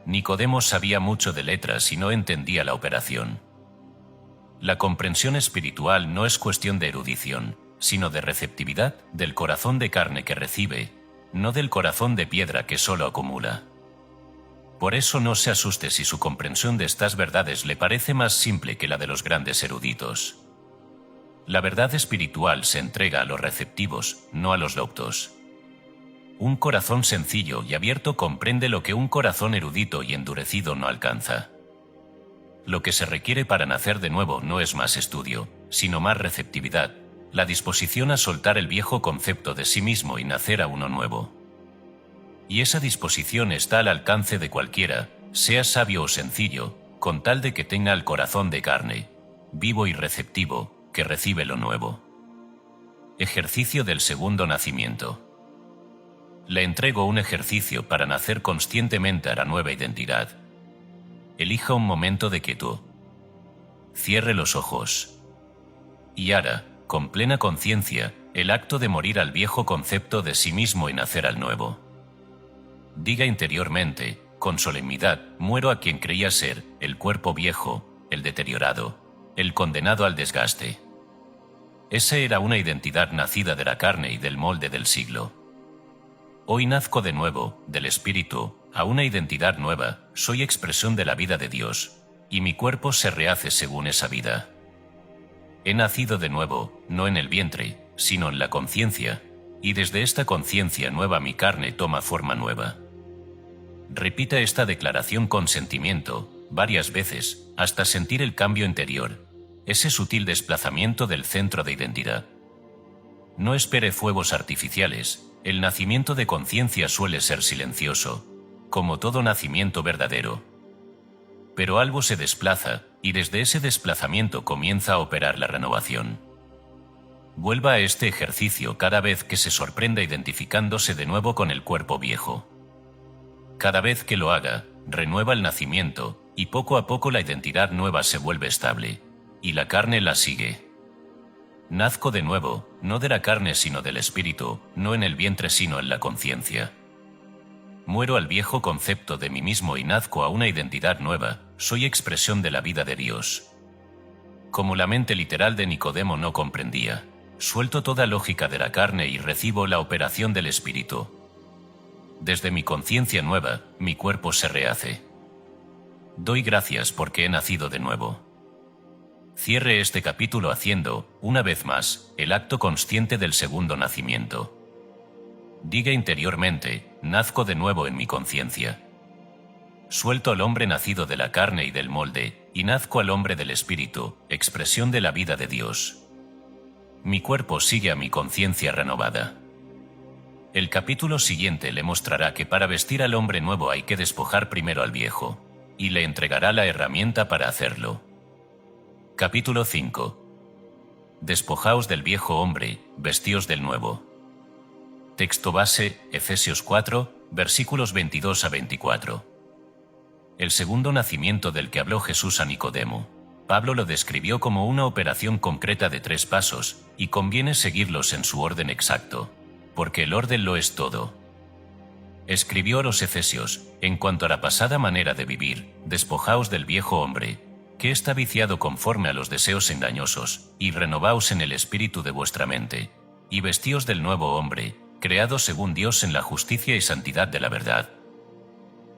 Nicodemo sabía mucho de letras y no entendía la operación. La comprensión espiritual no es cuestión de erudición, sino de receptividad del corazón de carne que recibe, no del corazón de piedra que solo acumula. Por eso no se asuste si su comprensión de estas verdades le parece más simple que la de los grandes eruditos. La verdad espiritual se entrega a los receptivos, no a los doctos. Un corazón sencillo y abierto comprende lo que un corazón erudito y endurecido no alcanza. Lo que se requiere para nacer de nuevo no es más estudio, sino más receptividad, la disposición a soltar el viejo concepto de sí mismo y nacer a uno nuevo. Y esa disposición está al alcance de cualquiera, sea sabio o sencillo, con tal de que tenga el corazón de carne, vivo y receptivo, que recibe lo nuevo. Ejercicio del segundo nacimiento. Le entrego un ejercicio para nacer conscientemente a la nueva identidad. Elija un momento de quietud. Cierre los ojos. Y hará, con plena conciencia, el acto de morir al viejo concepto de sí mismo y nacer al nuevo. Diga interiormente, con solemnidad, muero a quien creía ser, el cuerpo viejo, el deteriorado, el condenado al desgaste. Esa era una identidad nacida de la carne y del molde del siglo. Hoy nazco de nuevo, del espíritu, a una identidad nueva, soy expresión de la vida de Dios, y mi cuerpo se rehace según esa vida. He nacido de nuevo, no en el vientre, sino en la conciencia, y desde esta conciencia nueva mi carne toma forma nueva. Repita esta declaración con sentimiento, varias veces, hasta sentir el cambio interior, ese sutil desplazamiento del centro de identidad. No espere fuegos artificiales, el nacimiento de conciencia suele ser silencioso, como todo nacimiento verdadero. Pero algo se desplaza, y desde ese desplazamiento comienza a operar la renovación. Vuelva a este ejercicio cada vez que se sorprenda identificándose de nuevo con el cuerpo viejo. Cada vez que lo haga, renueva el nacimiento, y poco a poco la identidad nueva se vuelve estable, y la carne la sigue. Nazco de nuevo, no de la carne sino del espíritu, no en el vientre sino en la conciencia. Muero al viejo concepto de mí mismo y nazco a una identidad nueva, soy expresión de la vida de Dios. Como la mente literal de Nicodemo no comprendía, suelto toda lógica de la carne y recibo la operación del espíritu. Desde mi conciencia nueva, mi cuerpo se rehace. Doy gracias porque he nacido de nuevo. Cierre este capítulo haciendo, una vez más, el acto consciente del segundo nacimiento. Diga interiormente, nazco de nuevo en mi conciencia. Suelto al hombre nacido de la carne y del molde, y nazco al hombre del espíritu, expresión de la vida de Dios. Mi cuerpo sigue a mi conciencia renovada. El capítulo siguiente le mostrará que para vestir al hombre nuevo hay que despojar primero al viejo, y le entregará la herramienta para hacerlo. Capítulo 5. Despojaos del viejo hombre, vestíos del nuevo. Texto base, Efesios 4, versículos 22 a 24. El segundo nacimiento del que habló Jesús a Nicodemo, Pablo lo describió como una operación concreta de 3 pasos, y conviene seguirlos en su orden exacto, porque el orden lo es todo. Escribió a los Efesios, en cuanto a la pasada manera de vivir, despojaos del viejo hombre, que está viciado conforme a los deseos engañosos, y renovaos en el espíritu de vuestra mente, y vestíos del nuevo hombre, creado según Dios en la justicia y santidad de la verdad.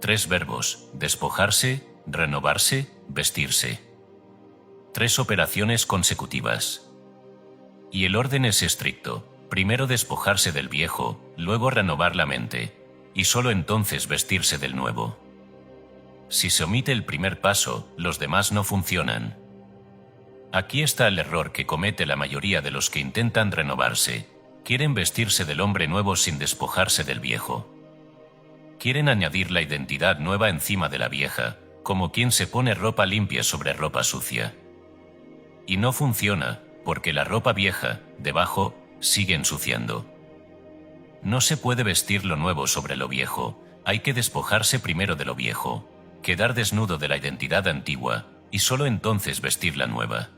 3 verbos, despojarse, renovarse, vestirse. 3 operaciones consecutivas. Y el orden es estricto, primero despojarse del viejo, luego renovar la mente, y solo entonces vestirse del nuevo. Si se omite el primer paso, los demás no funcionan. Aquí está el error que comete la mayoría de los que intentan renovarse. Quieren vestirse del hombre nuevo sin despojarse del viejo. Quieren añadir la identidad nueva encima de la vieja, como quien se pone ropa limpia sobre ropa sucia. Y no funciona, porque la ropa vieja, debajo, sigue ensuciando. No se puede vestir lo nuevo sobre lo viejo, hay que despojarse primero de lo viejo, quedar desnudo de la identidad antigua, y solo entonces vestir la nueva.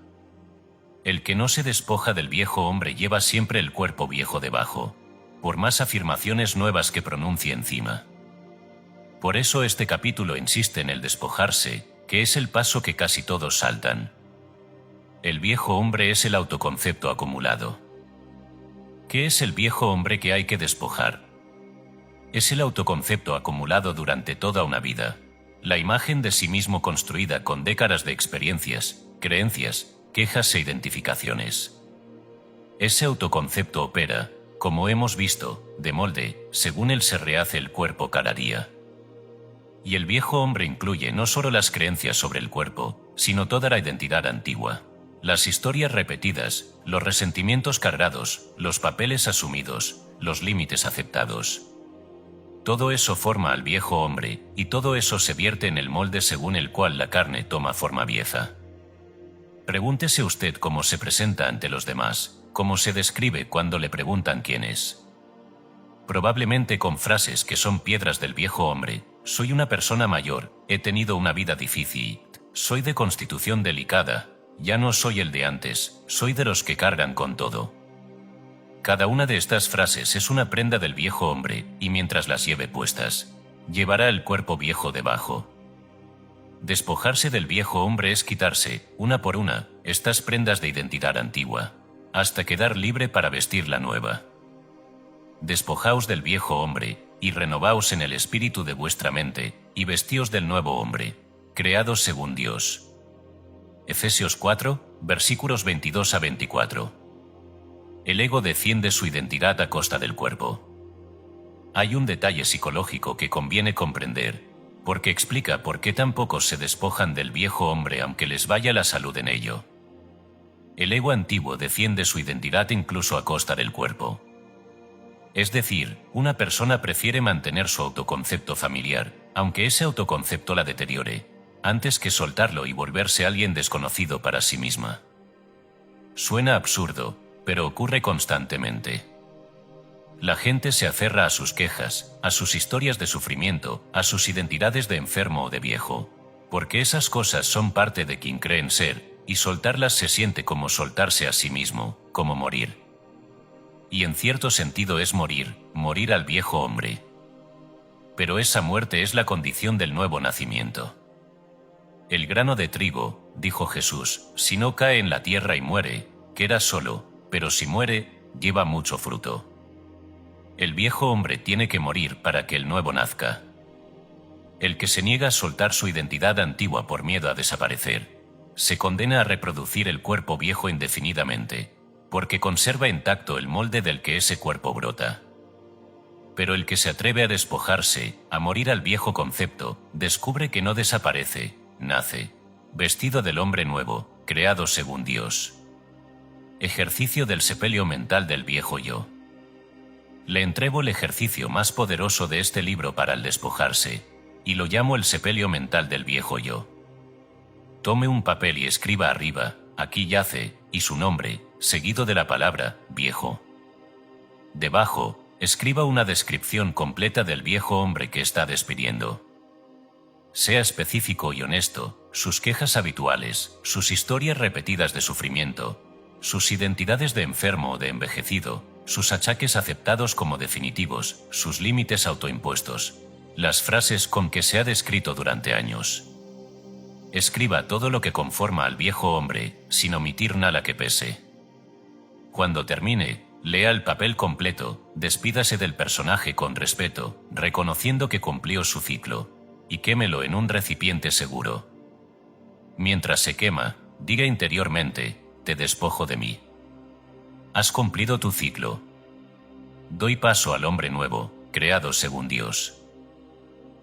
El que no se despoja del viejo hombre lleva siempre el cuerpo viejo debajo, por más afirmaciones nuevas que pronuncie encima. Por eso este capítulo insiste en el despojarse, que es el paso que casi todos saltan. El viejo hombre es el autoconcepto acumulado. ¿Qué es el viejo hombre que hay que despojar? Es el autoconcepto acumulado durante toda una vida, la imagen de sí mismo construida con décadas de experiencias, creencias, quejas e identificaciones. Ese autoconcepto opera, como hemos visto, de molde, según él se rehace el cuerpo cada día. Y el viejo hombre incluye no solo las creencias sobre el cuerpo, sino toda la identidad antigua. Las historias repetidas, los resentimientos cargados, los papeles asumidos, los límites aceptados. Todo eso forma al viejo hombre, y todo eso se vierte en el molde según el cual la carne toma forma vieja. Pregúntese usted cómo se presenta ante los demás, cómo se describe cuando le preguntan quién es. Probablemente con frases que son piedras del viejo hombre: soy una persona mayor, he tenido una vida difícil, soy de constitución delicada, ya no soy el de antes, soy de los que cargan con todo. Cada una de estas frases es una prenda del viejo hombre, y mientras las lleve puestas, llevará el cuerpo viejo debajo. Despojarse del viejo hombre es quitarse, una por una, estas prendas de identidad antigua, hasta quedar libre para vestir la nueva. Despojaos del viejo hombre, y renovaos en el espíritu de vuestra mente, y vestíos del nuevo hombre, creados según Dios. Efesios 4, versículos 22 a 24. El ego defiende su identidad a costa del cuerpo. Hay un detalle psicológico que conviene comprender, porque explica por qué tan pocos se despojan del viejo hombre aunque les vaya la salud en ello. El ego antiguo defiende su identidad incluso a costa del cuerpo. Es decir, una persona prefiere mantener su autoconcepto familiar, aunque ese autoconcepto la deteriore, antes que soltarlo y volverse alguien desconocido para sí misma. Suena absurdo, pero ocurre constantemente. La gente se aferra a sus quejas, a sus historias de sufrimiento, a sus identidades de enfermo o de viejo, porque esas cosas son parte de quien creen ser, y soltarlas se siente como soltarse a sí mismo, como morir. Y en cierto sentido es morir al viejo hombre. Pero esa muerte es la condición del nuevo nacimiento. El grano de trigo, dijo Jesús, si no cae en la tierra y muere, queda solo, pero si muere, lleva mucho fruto. El viejo hombre tiene que morir para que el nuevo nazca. El que se niega a soltar su identidad antigua por miedo a desaparecer, se condena a reproducir el cuerpo viejo indefinidamente, porque conserva intacto el molde del que ese cuerpo brota. Pero el que se atreve a despojarse, a morir al viejo concepto, descubre que no desaparece, nace, vestido del hombre nuevo, creado según Dios. Ejercicio del sepelio mental del viejo yo. Le entrego el ejercicio más poderoso de este libro para el despojarse, y lo llamo el sepelio mental del viejo yo. Tome un papel y escriba arriba, aquí yace, y su nombre, seguido de la palabra, viejo. Debajo, escriba una descripción completa del viejo hombre que está despidiendo. Sea específico y honesto, sus quejas habituales, sus historias repetidas de sufrimiento, sus identidades de enfermo o de envejecido, sus achaques aceptados como definitivos, sus límites autoimpuestos, las frases con que se ha descrito durante años. Escriba todo lo que conforma al viejo hombre, sin omitir nada que pese. Cuando termine, lea el papel completo, despídase del personaje con respeto, reconociendo que cumplió su ciclo, y quémelo en un recipiente seguro. Mientras se quema, diga interiormente, te despojo de mí. Has cumplido tu ciclo. Doy paso al hombre nuevo, creado según Dios.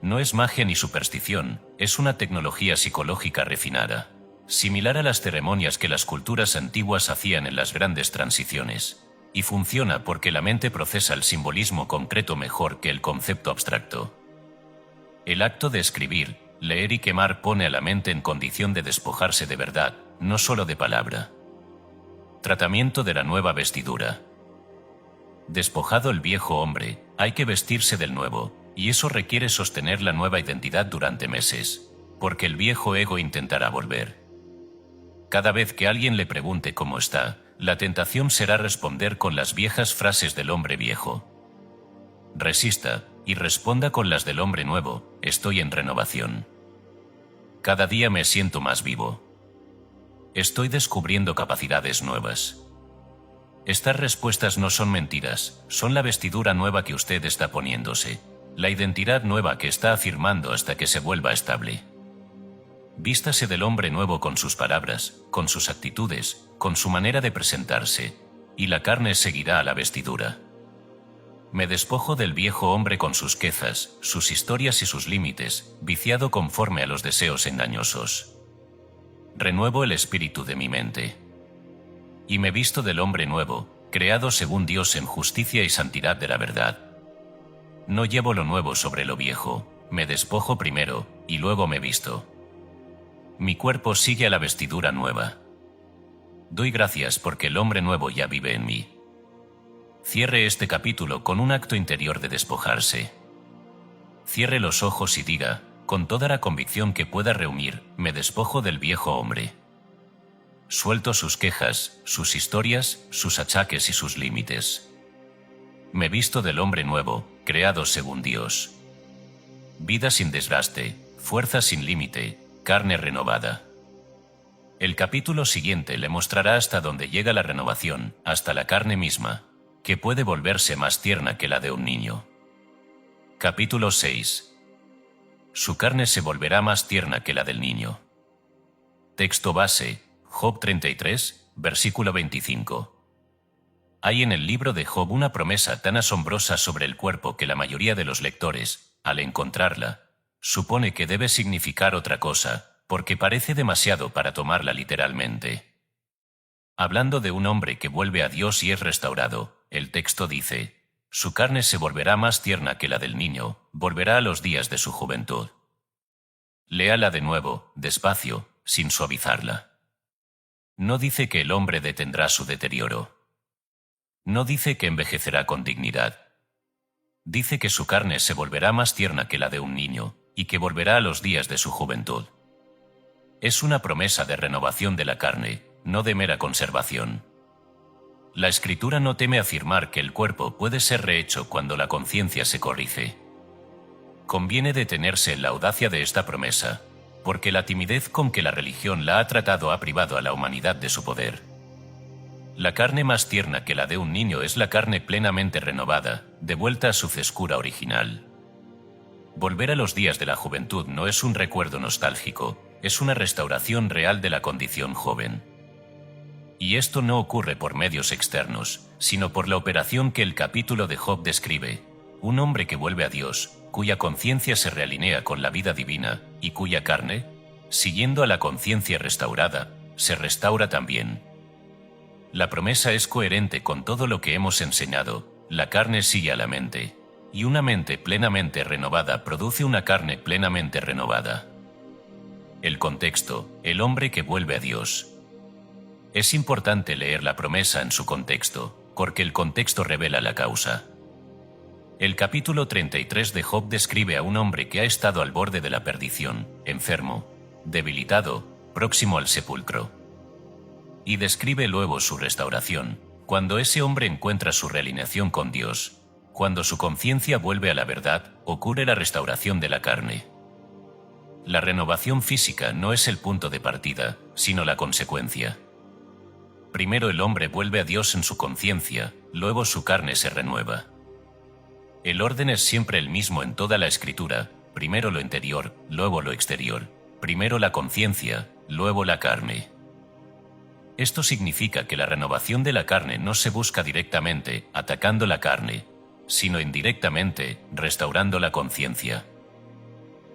No es magia ni superstición, es una tecnología psicológica refinada, similar a las ceremonias que las culturas antiguas hacían en las grandes transiciones, y funciona porque la mente procesa el simbolismo concreto mejor que el concepto abstracto. El acto de escribir, leer y quemar pone a la mente en condición de despojarse de verdad, no solo de palabra. Tratamiento de la nueva vestidura. Despojado el viejo hombre, hay que vestirse del nuevo, y eso requiere sostener la nueva identidad durante meses, porque el viejo ego intentará volver. Cada vez que alguien le pregunte cómo está, la tentación será responder con las viejas frases del hombre viejo. Resista, y responda con las del hombre nuevo: estoy en renovación. Cada día me siento más vivo. Estoy descubriendo capacidades nuevas. Estas respuestas no son mentiras, son la vestidura nueva que usted está poniéndose, la identidad nueva que está afirmando hasta que se vuelva estable. Vístase del hombre nuevo con sus palabras, con sus actitudes, con su manera de presentarse, y la carne seguirá a la vestidura. Me despojo del viejo hombre con sus quejas, sus historias y sus límites, viciado conforme a los deseos engañosos. Renuevo el espíritu de mi mente. Y me visto del hombre nuevo, creado según Dios en justicia y santidad de la verdad. No llevo lo nuevo sobre lo viejo, me despojo primero, y luego me visto. Mi cuerpo sigue a la vestidura nueva. Doy gracias porque el hombre nuevo ya vive en mí. Cierre este capítulo con un acto interior de despojarse. Cierre los ojos y diga, con toda la convicción que pueda reunir: me despojo del viejo hombre. Suelto sus quejas, sus historias, sus achaques y sus límites. Me visto del hombre nuevo, creado según Dios. Vida sin desgaste, fuerza sin límite, carne renovada. El capítulo siguiente le mostrará hasta dónde llega la renovación, hasta la carne misma, que puede volverse más tierna que la de un niño. Capítulo 6. Su carne se volverá más tierna que la del niño. Texto base: Job 33, versículo 25. Hay en el libro de Job una promesa tan asombrosa sobre el cuerpo que la mayoría de los lectores, al encontrarla, supone que debe significar otra cosa, porque parece demasiado para tomarla literalmente. Hablando de un hombre que vuelve a Dios y es restaurado, el texto dice: su carne se volverá más tierna que la del niño, volverá a los días de su juventud. Léala de nuevo, despacio, sin suavizarla. No dice que el hombre detendrá su deterioro. No dice que envejecerá con dignidad. Dice que su carne se volverá más tierna que la de un niño, y que volverá a los días de su juventud. Es una promesa de renovación de la carne, no de mera conservación. La Escritura no teme afirmar que el cuerpo puede ser rehecho cuando la conciencia se corrige. Conviene detenerse en la audacia de esta promesa, porque la timidez con que la religión la ha tratado ha privado a la humanidad de su poder. La carne más tierna que la de un niño es la carne plenamente renovada, de vuelta a su frescura original. Volver a los días de la juventud no es un recuerdo nostálgico, es una restauración real de la condición joven. Y esto no ocurre por medios externos, sino por la operación que el capítulo de Job describe: un hombre que vuelve a Dios, cuya conciencia se realinea con la vida divina, y cuya carne, siguiendo a la conciencia restaurada, se restaura también. La promesa es coherente con todo lo que hemos enseñado: la carne sigue a la mente, y una mente plenamente renovada produce una carne plenamente renovada. El contexto: el hombre que vuelve a Dios. Es importante leer la promesa en su contexto, porque el contexto revela la causa. El capítulo 33 de Job describe a un hombre que ha estado al borde de la perdición, enfermo, debilitado, próximo al sepulcro. Y describe luego su restauración, cuando ese hombre encuentra su realineación con Dios, cuando su conciencia vuelve a la verdad, ocurre la restauración de la carne. La renovación física no es el punto de partida, sino la consecuencia. Primero el hombre vuelve a Dios en su conciencia, luego su carne se renueva. El orden es siempre el mismo en toda la Escritura: primero lo interior, luego lo exterior, primero la conciencia, luego la carne. Esto significa que la renovación de la carne no se busca directamente, atacando la carne, sino indirectamente, restaurando la conciencia.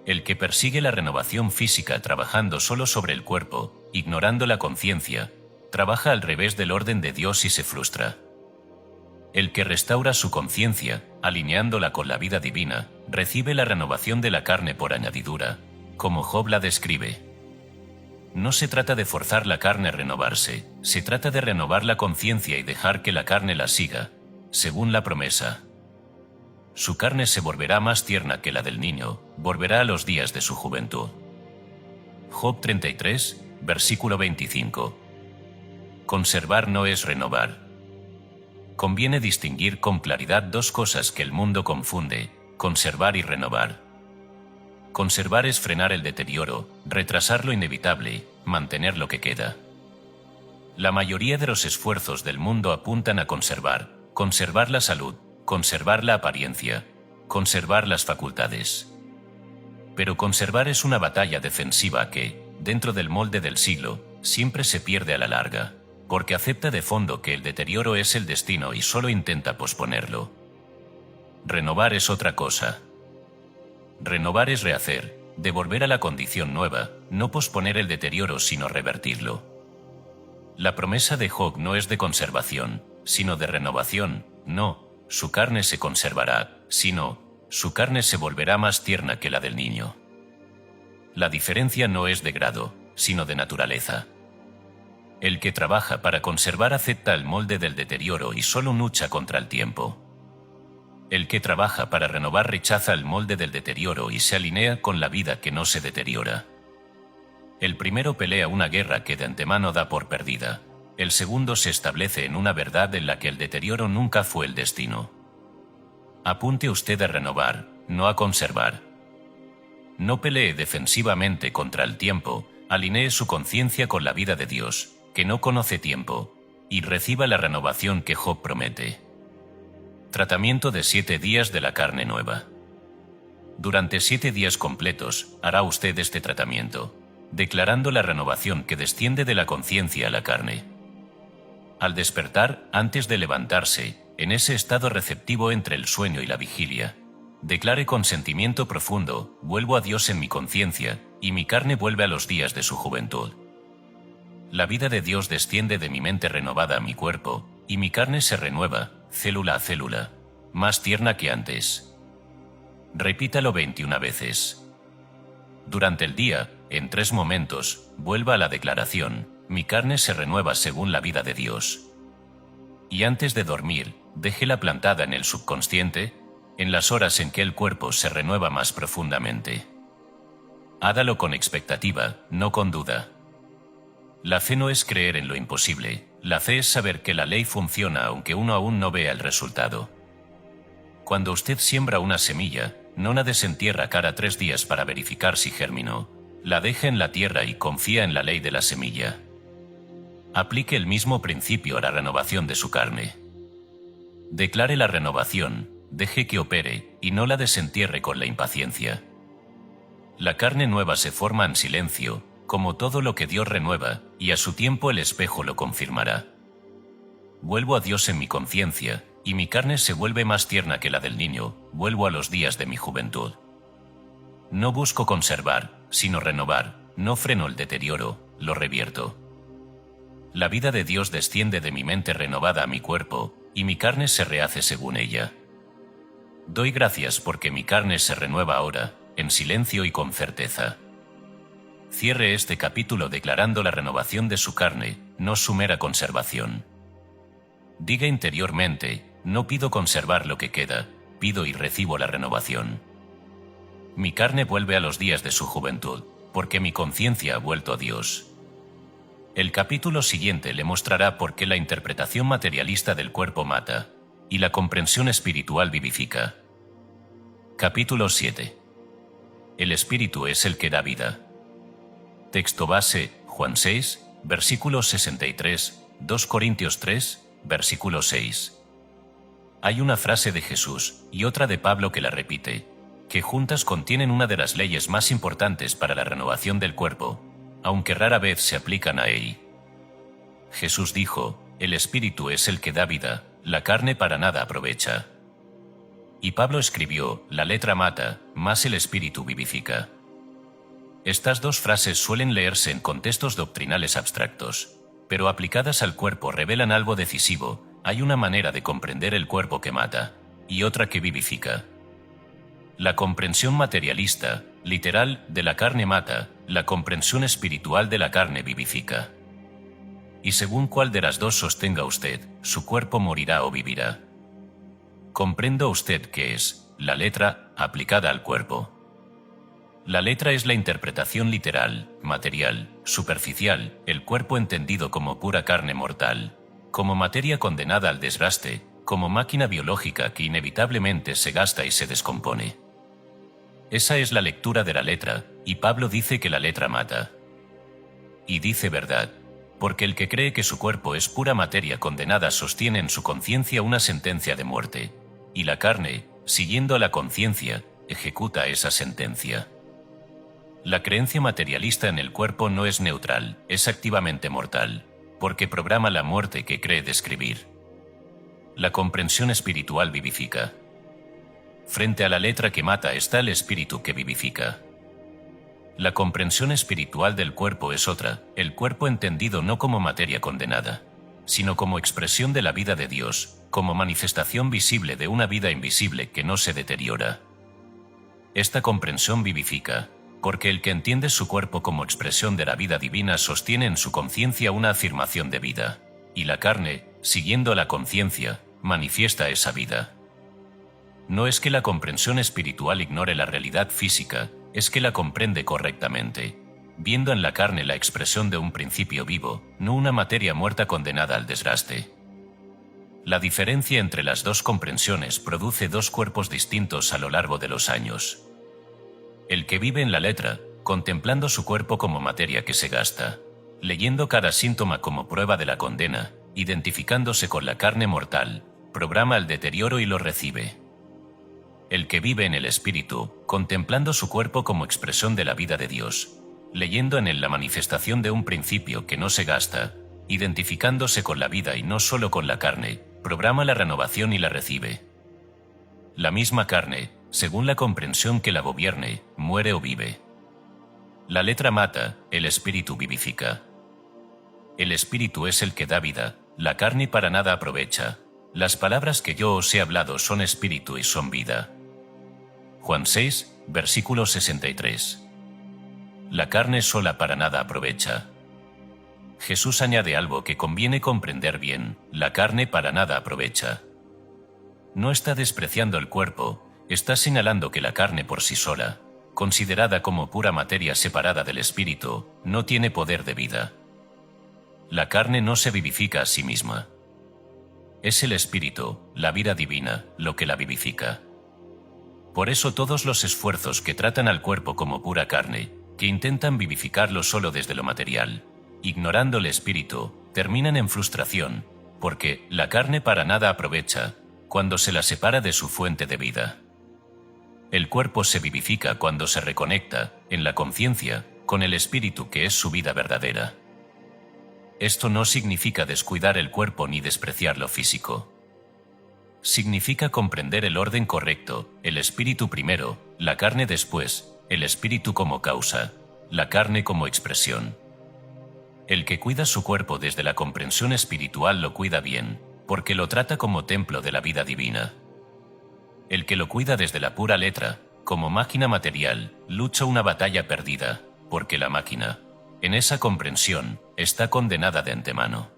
El que persigue la renovación física trabajando solo sobre el cuerpo, ignorando la conciencia, trabaja al revés del orden de Dios y se frustra. El que restaura su conciencia, alineándola con la vida divina, recibe la renovación de la carne por añadidura, como Job la describe. No se trata de forzar la carne a renovarse, se trata de renovar la conciencia y dejar que la carne la siga, según la promesa. Su carne se volverá más tierna que la del niño, volverá a los días de su juventud. Job 33, versículo 25. Conservar no es renovar. Conviene distinguir con claridad dos cosas que el mundo confunde: conservar y renovar. Conservar es frenar el deterioro, retrasar lo inevitable, mantener lo que queda. La mayoría de los esfuerzos del mundo apuntan a conservar la salud, conservar la apariencia, conservar las facultades. Pero conservar es una batalla defensiva que, dentro del molde del siglo, siempre se pierde a la larga, porque acepta de fondo que el deterioro es el destino y solo intenta posponerlo. Renovar es otra cosa. Renovar es rehacer, devolver a la condición nueva, no posponer el deterioro sino revertirlo. La promesa de Job no es de conservación, sino de renovación. No, su carne se conservará, sino, su carne se volverá más tierna que la del niño. La diferencia no es de grado, sino de naturaleza. El que trabaja para conservar acepta el molde del deterioro y solo lucha contra el tiempo. El que trabaja para renovar rechaza el molde del deterioro y se alinea con la vida que no se deteriora. El primero pelea una guerra que de antemano da por perdida. El segundo se establece en una verdad en la que el deterioro nunca fue el destino. Apunte usted a renovar, no a conservar. No pelee defensivamente contra el tiempo, alinee su conciencia con la vida de Dios, que no conoce tiempo, y reciba la renovación que Job promete. Tratamiento de 7 días de la carne nueva. Durante 7 días completos hará usted este tratamiento, declarando la renovación que desciende de la conciencia a la carne. Al despertar, antes de levantarse, en ese estado receptivo entre el sueño y la vigilia, declare con sentimiento profundo: vuelvo a Dios en mi conciencia, y mi carne vuelve a los días de su juventud. La vida de Dios desciende de mi mente renovada a mi cuerpo, y mi carne se renueva, célula a célula, más tierna que antes. Repítalo 21 veces. Durante el día, en 3 momentos, vuelva a la declaración: mi carne se renueva según la vida de Dios. Y antes de dormir, déjela plantada en el subconsciente, en las horas en que el cuerpo se renueva más profundamente. Hágalo con expectativa, no con duda. La fe no es creer en lo imposible, la fe es saber que la ley funciona aunque uno aún no vea el resultado. Cuando usted siembra una semilla, no la desentierra cada 3 días para verificar si germinó, la deja en la tierra y confía en la ley de la semilla. Aplique el mismo principio a la renovación de su carne. Declare la renovación, deje que opere, y no la desentierre con la impaciencia. La carne nueva se forma en silencio, como todo lo que Dios renueva, y a su tiempo el espejo lo confirmará. Vuelvo a Dios en mi conciencia, y mi carne se vuelve más tierna que la del niño, vuelvo a los días de mi juventud. No busco conservar, sino renovar, no freno el deterioro, lo revierto. La vida de Dios desciende de mi mente renovada a mi cuerpo, y mi carne se rehace según ella. Doy gracias porque mi carne se renueva ahora, en silencio y con certeza. Cierre este capítulo declarando la renovación de su carne, no su mera conservación. Diga interiormente: no pido conservar lo que queda, pido y recibo la renovación. Mi carne vuelve a los días de su juventud, porque mi conciencia ha vuelto a Dios. El capítulo siguiente le mostrará por qué la interpretación materialista del cuerpo mata, y la comprensión espiritual vivifica. Capítulo 7. El espíritu es el que da vida. Texto base: Juan 6, versículo 63, 2 Corintios 3, versículo 6. Hay una frase de Jesús y otra de Pablo que la repite, que juntas contienen una de las leyes más importantes para la renovación del cuerpo, aunque rara vez se aplican a él. Jesús dijo: el espíritu es el que da vida, la carne para nada aprovecha. Y Pablo escribió: la letra mata, mas el espíritu vivifica. Estas dos frases suelen leerse en contextos doctrinales abstractos, pero aplicadas al cuerpo revelan algo decisivo. Hay una manera de comprender el cuerpo que mata, y otra que vivifica. La comprensión materialista, literal, de la carne mata, la comprensión espiritual de la carne vivifica. Y según cuál de las dos sostenga usted, su cuerpo morirá o vivirá. Comprendo usted qué es la letra aplicada al cuerpo. La letra es la interpretación literal, material, superficial, el cuerpo entendido como pura carne mortal, como materia condenada al desgaste, como máquina biológica que inevitablemente se gasta y se descompone. Esa es la lectura de la letra, y Pablo dice que la letra mata. Y dice verdad, porque el que cree que su cuerpo es pura materia condenada sostiene en su conciencia una sentencia de muerte, y la carne, siguiendo a la conciencia, ejecuta esa sentencia. La creencia materialista en el cuerpo no es neutral, es activamente mortal, porque programa la muerte que cree describir. La comprensión espiritual vivifica. Frente a la letra que mata está el espíritu que vivifica. La comprensión espiritual del cuerpo es otra, el cuerpo entendido no como materia condenada, sino como expresión de la vida de Dios, como manifestación visible de una vida invisible que no se deteriora. Esta comprensión vivifica, porque el que entiende su cuerpo como expresión de la vida divina sostiene en su conciencia una afirmación de vida, y la carne, siguiendo la conciencia, manifiesta esa vida. No es que la comprensión espiritual ignore la realidad física, es que la comprende correctamente, viendo en la carne la expresión de un principio vivo, no una materia muerta condenada al desgaste. La diferencia entre las dos comprensiones produce dos cuerpos distintos a lo largo de los años. El que vive en la letra, contemplando su cuerpo como materia que se gasta, leyendo cada síntoma como prueba de la condena, identificándose con la carne mortal, programa el deterioro y lo recibe. El que vive en el espíritu, contemplando su cuerpo como expresión de la vida de Dios, leyendo en él la manifestación de un principio que no se gasta, identificándose con la vida y no solo con la carne, programa la renovación y la recibe. La misma carne, según la comprensión que la gobierne, muere o vive. La letra mata, el espíritu vivifica. El espíritu es el que da vida, la carne para nada aprovecha. Las palabras que yo os he hablado son espíritu y son vida. Juan 6, versículo 63. La carne sola para nada aprovecha. Jesús añade algo que conviene comprender bien, la carne para nada aprovecha. No está despreciando el cuerpo, está señalando que la carne por sí sola, considerada como pura materia separada del espíritu, no tiene poder de vida. La carne no se vivifica a sí misma. Es el espíritu, la vida divina, lo que la vivifica. Por eso todos los esfuerzos que tratan al cuerpo como pura carne, que intentan vivificarlo solo desde lo material, ignorando el espíritu, terminan en frustración, porque la carne para nada aprovecha cuando se la separa de su fuente de vida. El cuerpo se vivifica cuando se reconecta, en la conciencia, con el espíritu que es su vida verdadera. Esto no significa descuidar el cuerpo ni despreciar lo físico. Significa comprender el orden correcto, el espíritu primero, la carne después, el espíritu como causa, la carne como expresión. El que cuida su cuerpo desde la comprensión espiritual lo cuida bien, porque lo trata como templo de la vida divina. El que lo cuida desde la pura letra, como máquina material, lucha una batalla perdida, porque la máquina, en esa comprensión, está condenada de antemano.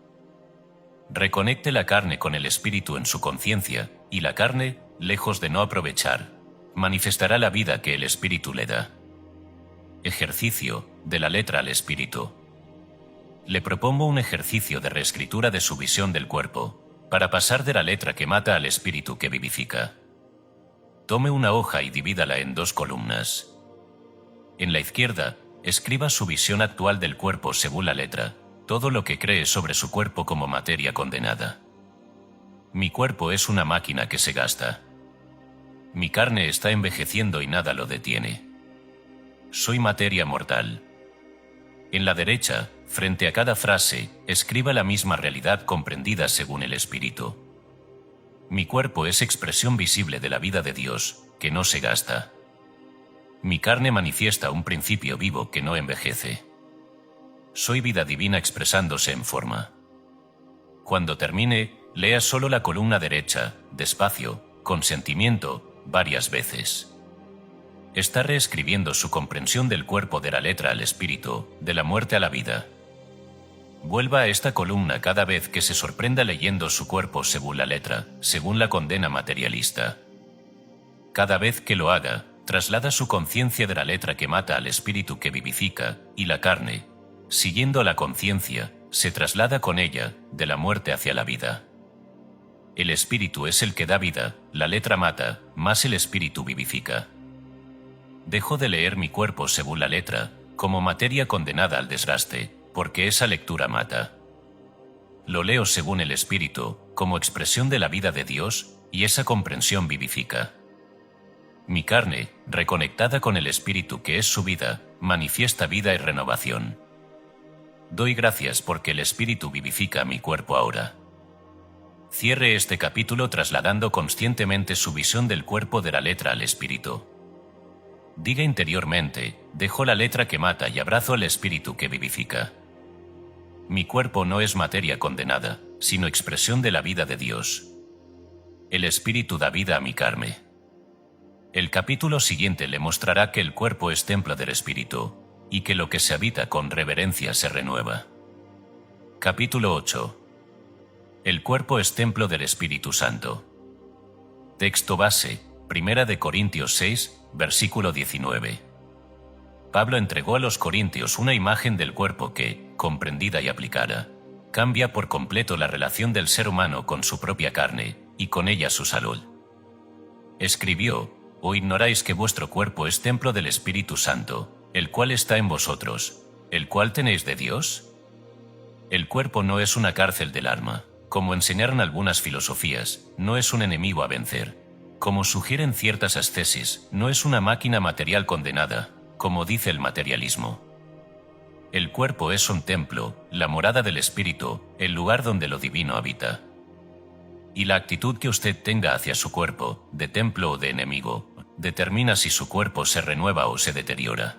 Reconecte la carne con el espíritu en su conciencia, y la carne, lejos de no aprovechar, manifestará la vida que el espíritu le da. Ejercicio, de la letra al espíritu. Le propongo un ejercicio de reescritura de su visión del cuerpo, para pasar de la letra que mata al espíritu que vivifica. Tome una hoja y divídala en dos columnas. En la izquierda, escriba su visión actual del cuerpo según la letra, todo lo que cree sobre su cuerpo como materia condenada. Mi cuerpo es una máquina que se gasta. Mi carne está envejeciendo y nada lo detiene. Soy materia mortal. En la derecha, frente a cada frase, escriba la misma realidad comprendida según el espíritu. Mi cuerpo es expresión visible de la vida de Dios, que no se gasta. Mi carne manifiesta un principio vivo que no envejece. Soy vida divina expresándose en forma. Cuando termine, lea solo la columna derecha, despacio, con sentimiento, varias veces. Está reescribiendo su comprensión del cuerpo de la letra al espíritu, de la muerte a la vida. Vuelva a esta columna cada vez que se sorprenda leyendo su cuerpo según la letra, según la condena materialista. Cada vez que lo haga, traslada su conciencia de la letra que mata al espíritu que vivifica, y la carne, siguiendo la conciencia, se traslada con ella, de la muerte hacia la vida. El espíritu es el que da vida, la letra mata, mas el espíritu vivifica. Dejo de leer mi cuerpo según la letra, como materia condenada al desgaste, porque esa lectura mata. Lo leo según el espíritu, como expresión de la vida de Dios, y esa comprensión vivifica. Mi carne, reconectada con el espíritu que es su vida, manifiesta vida y renovación. Doy gracias porque el espíritu vivifica mi cuerpo ahora. Cierre este capítulo trasladando conscientemente su visión del cuerpo de la letra al espíritu. Diga interiormente, dejo la letra que mata y abrazo al espíritu que vivifica. Mi cuerpo no es materia condenada, sino expresión de la vida de Dios. El espíritu da vida a mi carne. El capítulo siguiente le mostrará que el cuerpo es templo del espíritu, y que lo que se habita con reverencia se renueva. Capítulo 8. El cuerpo es templo del Espíritu Santo. Texto base, 1 Corintios 6, versículo 19. Pablo entregó a los corintios una imagen del cuerpo que, comprendida y aplicada, cambia por completo la relación del ser humano con su propia carne, y con ella su salud. Escribió: ¿O ignoráis que vuestro cuerpo es templo del Espíritu Santo, el cual está en vosotros, el cual tenéis de Dios? El cuerpo no es una cárcel del alma, como enseñaron algunas filosofías, no es un enemigo a vencer. Como sugieren ciertas ascesis, no es una máquina material condenada, como dice el materialismo. El cuerpo es un templo, la morada del espíritu, el lugar donde lo divino habita. Y la actitud que usted tenga hacia su cuerpo, de templo o de enemigo, determina si su cuerpo se renueva o se deteriora.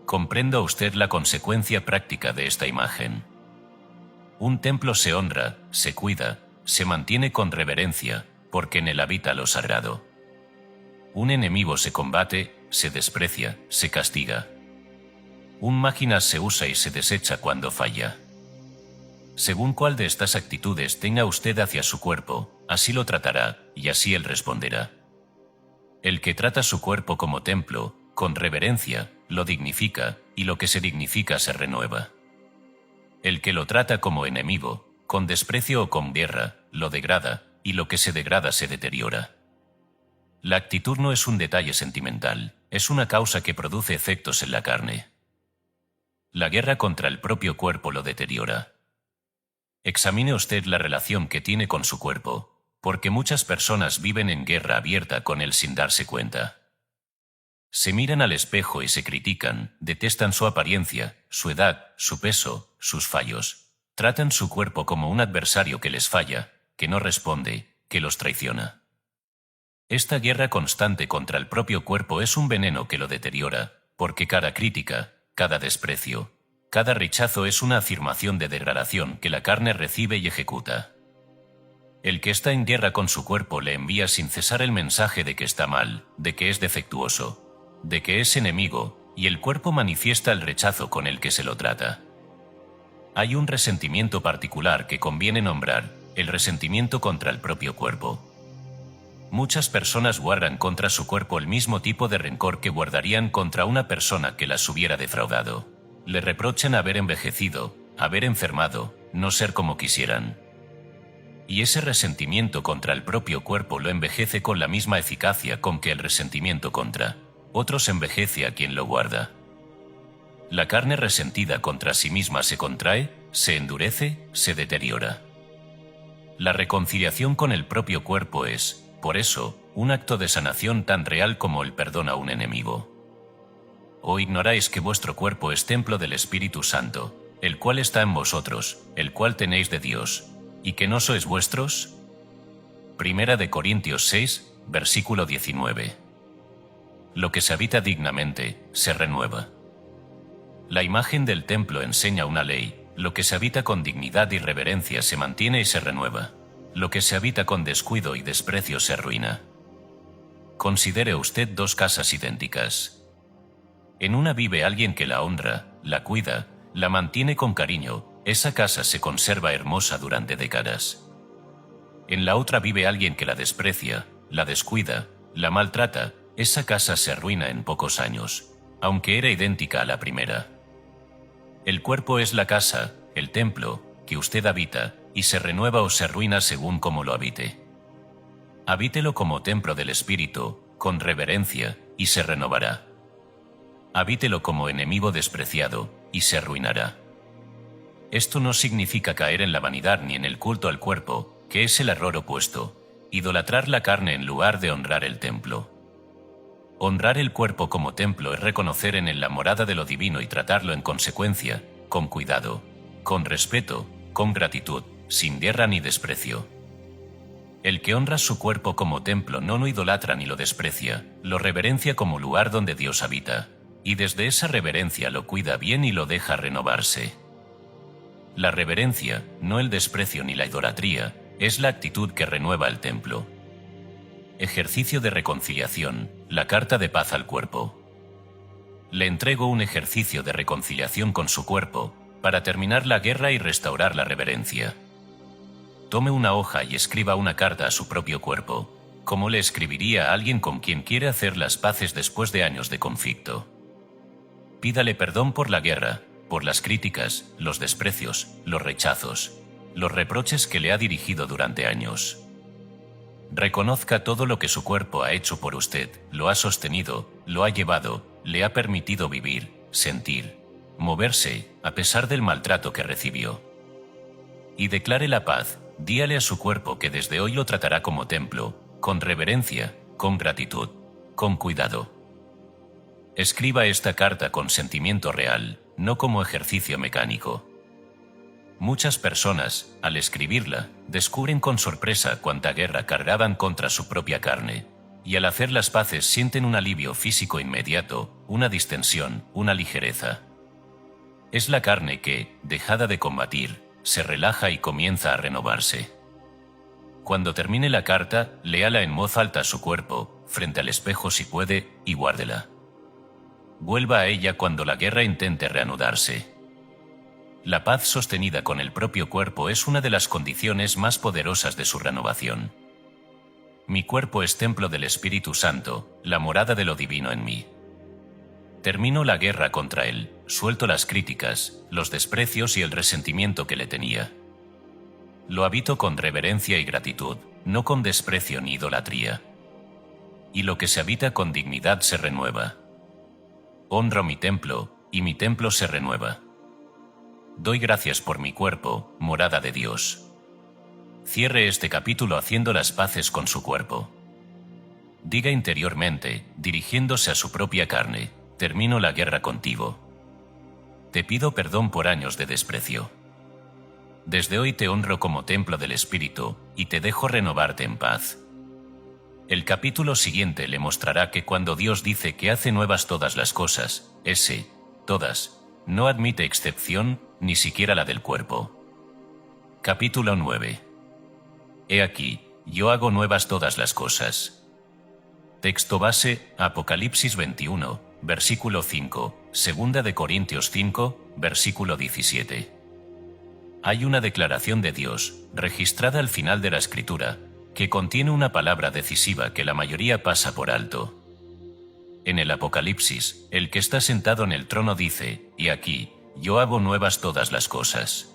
Comprenda usted la consecuencia práctica de esta imagen. Un templo se honra, se cuida, se mantiene con reverencia, porque en él habita lo sagrado. Un enemigo se combate, se desprecia, se castiga. Un máquina se usa y se desecha cuando falla. Según cuál de estas actitudes tenga usted hacia su cuerpo, así lo tratará, y así él responderá. El que trata su cuerpo como templo, con reverencia, lo dignifica, y lo que se dignifica se renueva. El que lo trata como enemigo, con desprecio o con guerra, lo degrada, y lo que se degrada se deteriora. La actitud no es un detalle sentimental, es una causa que produce efectos en la carne. La guerra contra el propio cuerpo lo deteriora. Examine usted la relación que tiene con su cuerpo, porque muchas personas viven en guerra abierta con él sin darse cuenta. Se miran al espejo y se critican, detestan su apariencia, su edad, su peso, sus fallos. Tratan su cuerpo como un adversario que les falla, que no responde, que los traiciona. Esta guerra constante contra el propio cuerpo es un veneno que lo deteriora, porque cada crítica, cada desprecio, cada rechazo es una afirmación de degradación que la carne recibe y ejecuta. El que está en guerra con su cuerpo le envía sin cesar el mensaje de que está mal, de que es defectuoso, de que es enemigo, y el cuerpo manifiesta el rechazo con el que se lo trata. Hay un resentimiento particular que conviene nombrar, el resentimiento contra el propio cuerpo. Muchas personas guardan contra su cuerpo el mismo tipo de rencor que guardarían contra una persona que las hubiera defraudado. Le reprochan haber envejecido, haber enfermado, no ser como quisieran. Y ese resentimiento contra el propio cuerpo lo envejece con la misma eficacia con que el resentimiento contra otros envejece a quien lo guarda. La carne resentida contra sí misma se contrae, se endurece, se deteriora. La reconciliación con el propio cuerpo es, por eso, un acto de sanación tan real como el perdón a un enemigo. ¿O ignoráis que vuestro cuerpo es templo del Espíritu Santo, el cual está en vosotros, el cual tenéis de Dios, y que no sois vuestros? 1 Corintios 6, versículo 19. Lo que se habita dignamente, se renueva. La imagen del templo enseña una ley: lo que se habita con dignidad y reverencia se mantiene y se renueva. Lo que se habita con descuido y desprecio se arruina. Considere usted dos casas idénticas. En una vive alguien que la honra, la cuida, la mantiene con cariño, esa casa se conserva hermosa durante décadas. En la otra vive alguien que la desprecia, la descuida, la maltrata, esa casa se arruina en pocos años, aunque era idéntica a la primera. El cuerpo es la casa, el templo, que usted habita, y se renueva o se arruina según como lo habite. Habítelo como templo del Espíritu, con reverencia, y se renovará. Habítelo como enemigo despreciado, y se arruinará. Esto no significa caer en la vanidad ni en el culto al cuerpo, que es el error opuesto, idolatrar la carne en lugar de honrar el templo. Honrar el cuerpo como templo es reconocer en él la morada de lo divino y tratarlo en consecuencia, con cuidado, con respeto, con gratitud, sin guerra ni desprecio. El que honra su cuerpo como templo no lo idolatra ni lo desprecia, lo reverencia como lugar donde Dios habita, y desde esa reverencia lo cuida bien y lo deja renovarse. La reverencia, no el desprecio ni la idolatría, es la actitud que renueva el templo. Ejercicio de reconciliación, la carta de paz al cuerpo. Le entrego un ejercicio de reconciliación con su cuerpo, para terminar la guerra y restaurar la reverencia. Tome una hoja y escriba una carta a su propio cuerpo, como le escribiría a alguien con quien quiere hacer las paces después de años de conflicto. Pídale perdón por la guerra, por las críticas, los desprecios, los rechazos, los reproches que le ha dirigido durante años. Reconozca todo lo que su cuerpo ha hecho por usted, lo ha sostenido, lo ha llevado, le ha permitido vivir, sentir, moverse, a pesar del maltrato que recibió. Y declare la paz, díale a su cuerpo que desde hoy lo tratará como templo, con reverencia, con gratitud, con cuidado. Escriba esta carta con sentimiento real, no como ejercicio mecánico. Muchas personas, al escribirla, descubren con sorpresa cuánta guerra cargaban contra su propia carne, y al hacer las paces sienten un alivio físico inmediato, una distensión, una ligereza. Es la carne que, dejada de combatir, se relaja y comienza a renovarse. Cuando termine la carta, léala en voz alta a su cuerpo, frente al espejo si puede, y guárdela. Vuelva a ella cuando la guerra intente reanudarse. La paz sostenida con el propio cuerpo es una de las condiciones más poderosas de su renovación. Mi cuerpo es templo del Espíritu Santo, la morada de lo divino en mí. Termino la guerra contra él, suelto las críticas, los desprecios y el resentimiento que le tenía. Lo habito con reverencia y gratitud, no con desprecio ni idolatría. Y lo que se habita con dignidad se renueva. Honro mi templo, y mi templo se renueva. Doy gracias por mi cuerpo, morada de Dios. Cierre este capítulo haciendo las paces con su cuerpo. Diga interiormente, dirigiéndose a su propia carne: termino la guerra contigo. Te pido perdón por años de desprecio. Desde hoy te honro como templo del Espíritu, y te dejo renovarte en paz. El capítulo siguiente le mostrará que cuando Dios dice que hace nuevas todas las cosas, ese, todas, no admite excepción, ni siquiera la del cuerpo. Capítulo 9. He aquí, yo hago nuevas todas las cosas. Texto base, Apocalipsis 21, versículo 5, 2 de Corintios 5, versículo 17. Hay una declaración de Dios, registrada al final de la Escritura, que contiene una palabra decisiva que la mayoría pasa por alto. En el Apocalipsis, el que está sentado en el trono dice: «Y aquí, yo hago nuevas todas las cosas».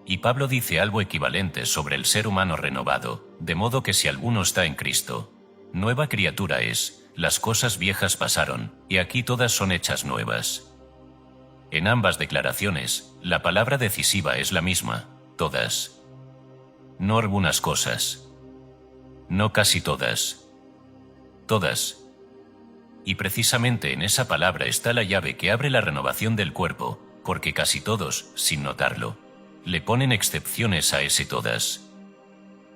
Y Pablo dice algo equivalente sobre el ser humano renovado, de modo que si alguno está en Cristo, nueva criatura es, las cosas viejas pasaron, y aquí todas son hechas nuevas. En ambas declaraciones, la palabra decisiva es la misma: todas. No algunas cosas. No casi todas. Todas. Y precisamente en esa palabra está la llave que abre la renovación del cuerpo, porque casi todos, sin notarlo, le ponen excepciones a ese todas.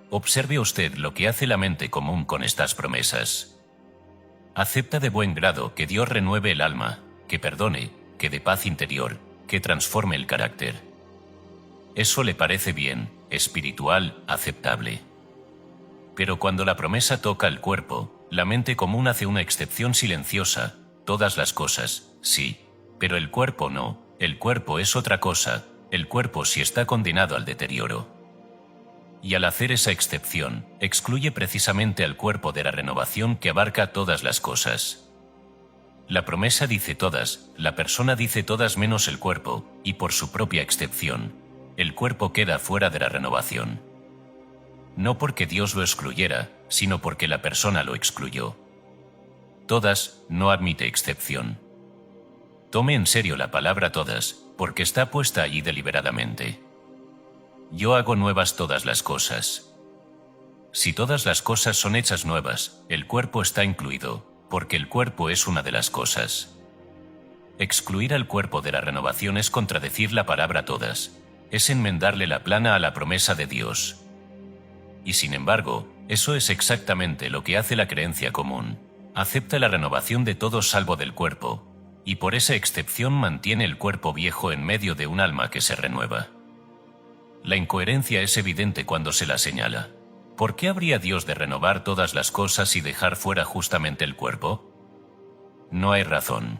Observe usted lo que hace la mente común con estas promesas. Acepta de buen grado que Dios renueve el alma, que perdone, que dé paz interior, que transforme el carácter. Eso le parece bien, espiritual, aceptable. Pero cuando la promesa toca el cuerpo, la mente común hace una excepción silenciosa: todas las cosas, sí, pero el cuerpo no, el cuerpo es otra cosa, el cuerpo sí está condenado al deterioro. Y al hacer esa excepción, excluye precisamente al cuerpo de la renovación que abarca todas las cosas. La promesa dice todas, la persona dice todas menos el cuerpo, y por su propia excepción, el cuerpo queda fuera de la renovación. No porque Dios lo excluyera, sino porque la persona lo excluyó. Todas no admite excepción. Tome en serio la palabra todas, porque está puesta allí deliberadamente. Yo hago nuevas todas las cosas. Si todas las cosas son hechas nuevas, el cuerpo está incluido, porque el cuerpo es una de las cosas. Excluir al cuerpo de la renovación es contradecir la palabra todas, es enmendarle la plana a la promesa de Dios. Y sin embargo, eso es exactamente lo que hace la creencia común. Acepta la renovación de todos salvo del cuerpo, y por esa excepción mantiene el cuerpo viejo en medio de un alma que se renueva. La incoherencia es evidente cuando se la señala. ¿Por qué habría Dios de renovar todas las cosas y dejar fuera justamente el cuerpo? No hay razón.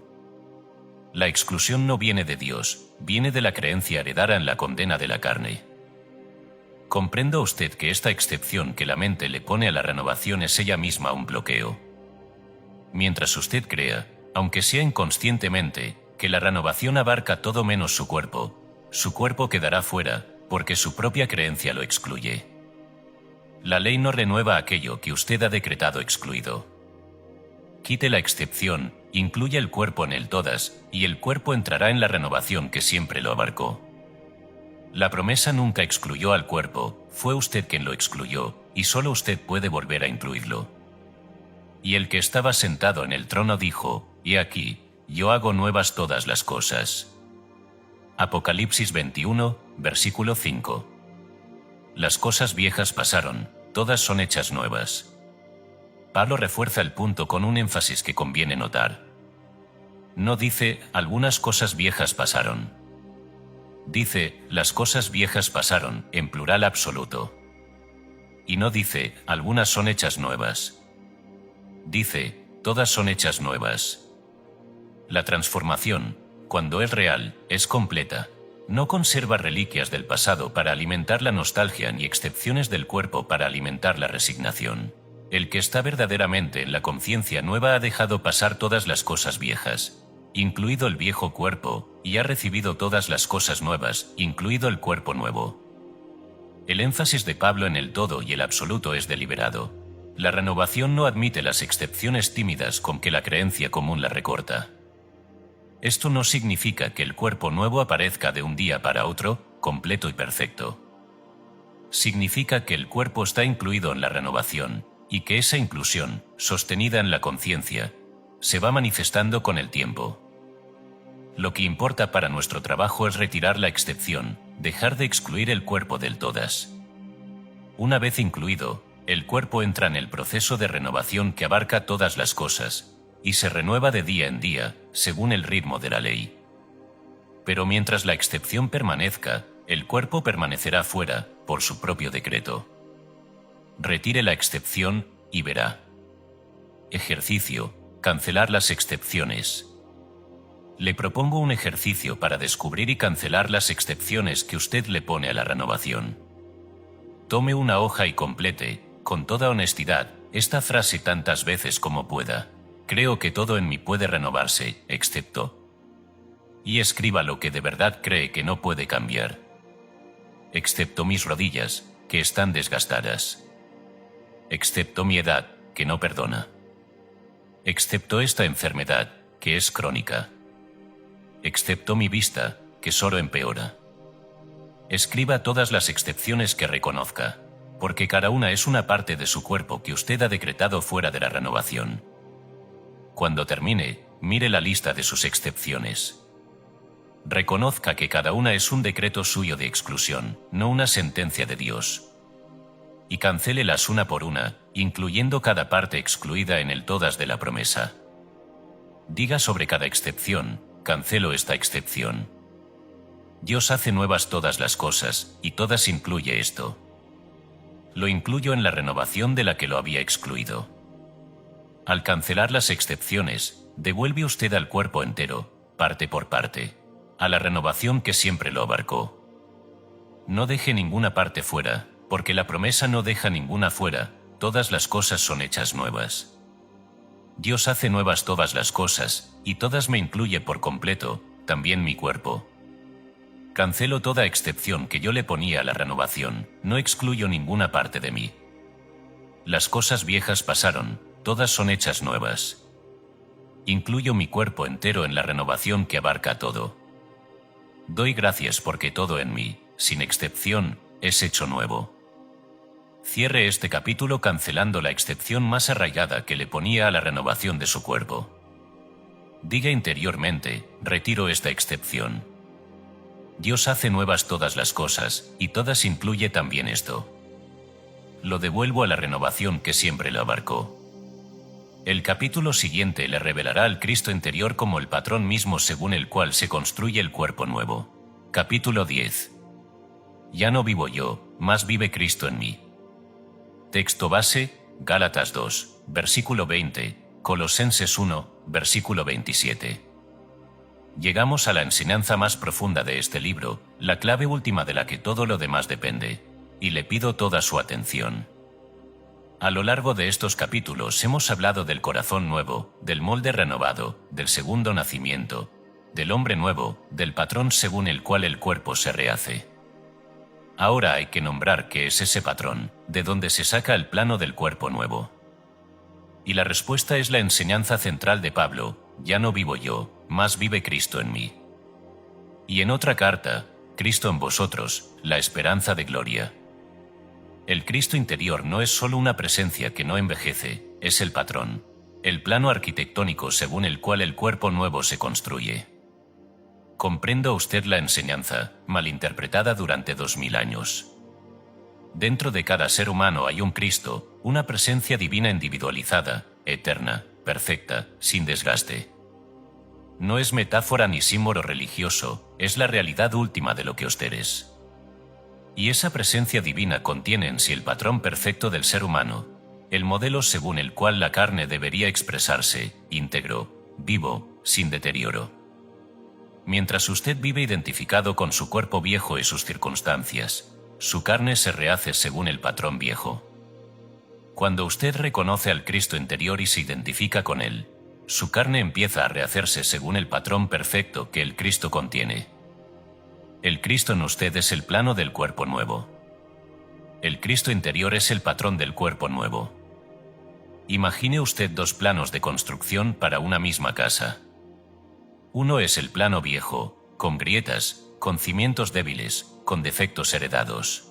La exclusión no viene de Dios, viene de la creencia heredada en la condena de la carne. Comprenda usted que esta excepción que la mente le pone a la renovación es ella misma un bloqueo. Mientras usted crea, aunque sea inconscientemente, que la renovación abarca todo menos su cuerpo quedará fuera, porque su propia creencia lo excluye. La ley no renueva aquello que usted ha decretado excluido. Quite la excepción, incluya el cuerpo en el todas, y el cuerpo entrará en la renovación que siempre lo abarcó. La promesa nunca excluyó al cuerpo, fue usted quien lo excluyó, y solo usted puede volver a incluirlo. Y el que estaba sentado en el trono dijo, «He aquí, yo hago nuevas todas las cosas». Apocalipsis 21, versículo 5. Las cosas viejas pasaron, todas son hechas nuevas. Pablo refuerza el punto con un énfasis que conviene notar. No dice, algunas cosas viejas pasaron. Dice, las cosas viejas pasaron, en plural absoluto. Y no dice, algunas son hechas nuevas. Dice, todas son hechas nuevas. La transformación, cuando es real, es completa. No conserva reliquias del pasado para alimentar la nostalgia ni excepciones del cuerpo para alimentar la resignación. El que está verdaderamente en la conciencia nueva ha dejado pasar todas las cosas viejas, incluido el viejo cuerpo, y ha recibido todas las cosas nuevas, incluido el cuerpo nuevo. El énfasis de Pablo en el todo y el absoluto es deliberado. La renovación no admite las excepciones tímidas con que la creencia común la recorta. Esto no significa que el cuerpo nuevo aparezca de un día para otro, completo y perfecto. Significa que el cuerpo está incluido en la renovación, y que esa inclusión, sostenida en la conciencia, se va manifestando con el tiempo. Lo que importa para nuestro trabajo es retirar la excepción, dejar de excluir el cuerpo del todas. Una vez incluido, el cuerpo entra en el proceso de renovación que abarca todas las cosas, y se renueva de día en día, según el ritmo de la ley. Pero mientras la excepción permanezca, el cuerpo permanecerá fuera, por su propio decreto. Retire la excepción, y verá. Ejercicio: cancelar las excepciones. Le propongo un ejercicio para descubrir y cancelar las excepciones que usted le pone a la renovación. Tome una hoja y complete, con toda honestidad, esta frase tantas veces como pueda. Creo que todo en mí puede renovarse, excepto. Y escriba lo que de verdad cree que no puede cambiar. Excepto mis rodillas, que están desgastadas. Excepto mi edad, que no perdona. Excepto esta enfermedad, que es crónica. Excepto mi vista, que solo empeora. Escriba todas las excepciones que reconozca, porque cada una es una parte de su cuerpo que usted ha decretado fuera de la renovación. Cuando termine, mire la lista de sus excepciones. Reconozca que cada una es un decreto suyo de exclusión, no una sentencia de Dios. Y cancélelas una por una, incluyendo cada parte excluida en el todas de la promesa. Diga sobre cada excepción, cancelo esta excepción. Dios hace nuevas todas las cosas, y todas incluye esto. Lo incluyo en la renovación de la que lo había excluido. Al cancelar las excepciones, devuelve usted al cuerpo entero, parte por parte. a la renovación que siempre lo abarcó. No deje ninguna parte fuera, porque la promesa no deja ninguna fuera, todas las cosas son hechas nuevas. Dios hace nuevas todas las cosas, y todas me incluye por completo, también mi cuerpo. Cancelo toda excepción que yo le ponía a la renovación, no excluyo ninguna parte de mí. Las cosas viejas pasaron, todas son hechas nuevas. Incluyo mi cuerpo entero en la renovación que abarca todo. Doy gracias porque todo en mí, sin excepción, es hecho nuevo. Cierre este capítulo cancelando la excepción más arraigada que le ponía a la renovación de su cuerpo. Diga interiormente, retiro esta excepción. Dios hace nuevas todas las cosas, y todas incluye también esto. Lo devuelvo a la renovación que siempre lo abarcó. El capítulo siguiente le revelará al Cristo interior como el patrón mismo según el cual se construye el cuerpo nuevo. Capítulo 10. Ya no vivo yo, mas vive Cristo en mí. Texto base, Gálatas 2, versículo 20, Colosenses 1, versículo 27. Llegamos a la enseñanza más profunda de este libro, la clave última de la que todo lo demás depende, y le pido toda su atención. A lo largo de estos capítulos hemos hablado del corazón nuevo, del molde renovado, del segundo nacimiento, del hombre nuevo, del patrón según el cual el cuerpo se rehace. Ahora hay que nombrar qué es ese patrón, de donde se saca el plano del cuerpo nuevo. Y la respuesta es la enseñanza central de Pablo: ya no vivo yo, mas vive Cristo en mí. Y en otra carta, Cristo en vosotros, la esperanza de gloria. El Cristo interior no es solo una presencia que no envejece, es el patrón, el plano arquitectónico según el cual el cuerpo nuevo se construye. ¿Comprenda usted la enseñanza, malinterpretada durante 2000 años? Dentro de cada ser humano hay un Cristo, una presencia divina individualizada, eterna, perfecta, sin desgaste. No es metáfora ni símbolo religioso, es la realidad última de lo que usted es. Y esa presencia divina contiene en sí el patrón perfecto del ser humano, el modelo según el cual la carne debería expresarse, íntegro, vivo, sin deterioro. Mientras usted vive identificado con su cuerpo viejo y sus circunstancias, su carne se rehace según el patrón viejo. Cuando usted reconoce al Cristo interior y se identifica con él, su carne empieza a rehacerse según el patrón perfecto que el Cristo contiene. El Cristo en usted es el plano del cuerpo nuevo. El Cristo interior es el patrón del cuerpo nuevo. Imagine usted dos planos de construcción para una misma casa. Uno es el plano viejo, con grietas, con cimientos débiles, con defectos heredados.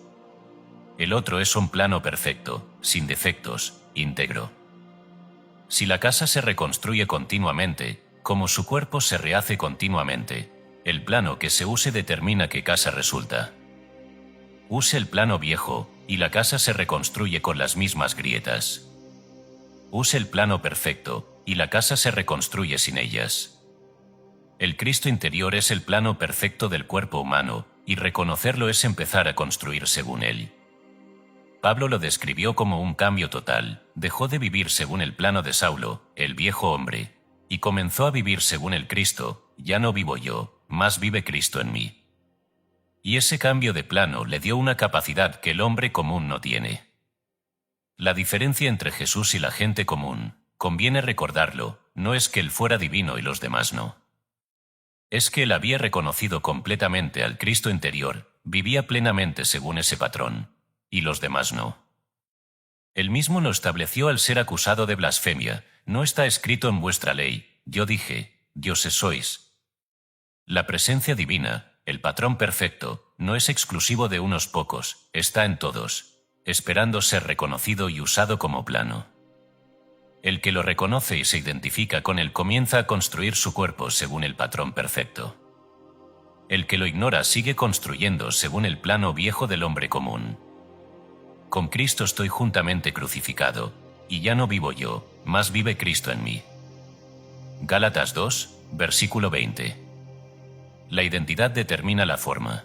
El otro es un plano perfecto, sin defectos, íntegro. Si la casa se reconstruye continuamente, como su cuerpo se rehace continuamente, el plano que se use determina qué casa resulta. Use el plano viejo, y la casa se reconstruye con las mismas grietas. Use el plano perfecto, y la casa se reconstruye sin ellas. El Cristo interior es el plano perfecto del cuerpo humano, y reconocerlo es empezar a construir según él. Pablo lo describió como un cambio total, dejó de vivir según el plano de Saulo, el viejo hombre, y comenzó a vivir según el Cristo: ya no vivo yo, mas vive Cristo en mí. Y ese cambio de plano le dio una capacidad que el hombre común no tiene. La diferencia entre Jesús y la gente común, conviene recordarlo, no es que él fuera divino y los demás no. Es que él había reconocido completamente al Cristo interior, vivía plenamente según ese patrón, y los demás no. Él mismo lo estableció al ser acusado de blasfemia: no está escrito en vuestra ley, yo dije, dioses sois. La presencia divina, el patrón perfecto, no es exclusivo de unos pocos, está en todos, esperando ser reconocido y usado como plano. El que lo reconoce y se identifica con él comienza a construir su cuerpo según el patrón perfecto. El que lo ignora sigue construyendo según el plano viejo del hombre común. Con Cristo estoy juntamente crucificado, y ya no vivo yo, mas vive Cristo en mí. Gálatas 2, versículo 20. La identidad determina la forma.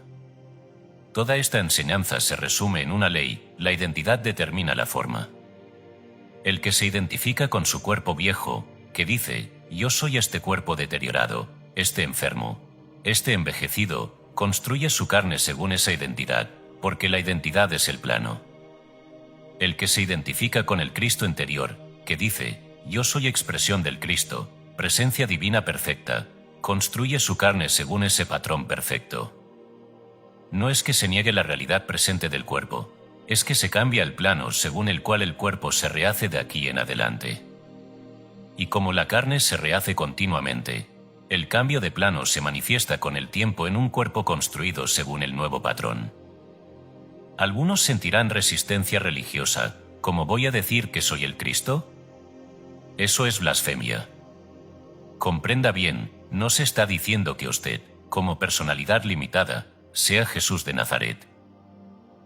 Toda esta enseñanza se resume en una ley: la identidad determina la forma. El que se identifica con su cuerpo viejo, que dice, yo soy este cuerpo deteriorado, este enfermo, este envejecido, construye su carne según esa identidad, porque la identidad es el plano. El que se identifica con el Cristo interior, que dice, yo soy expresión del Cristo, presencia divina perfecta, construye su carne según ese patrón perfecto. No es que se niegue la realidad presente del cuerpo, es que se cambia el plano según el cual el cuerpo se rehace de aquí en adelante. Y como la carne se rehace continuamente, el cambio de plano se manifiesta con el tiempo en un cuerpo construido según el nuevo patrón. Algunos sentirán resistencia religiosa, ¿cómo voy a decir que soy el Cristo? Eso es blasfemia. Comprenda bien, no se está diciendo que usted, como personalidad limitada, sea Jesús de Nazaret.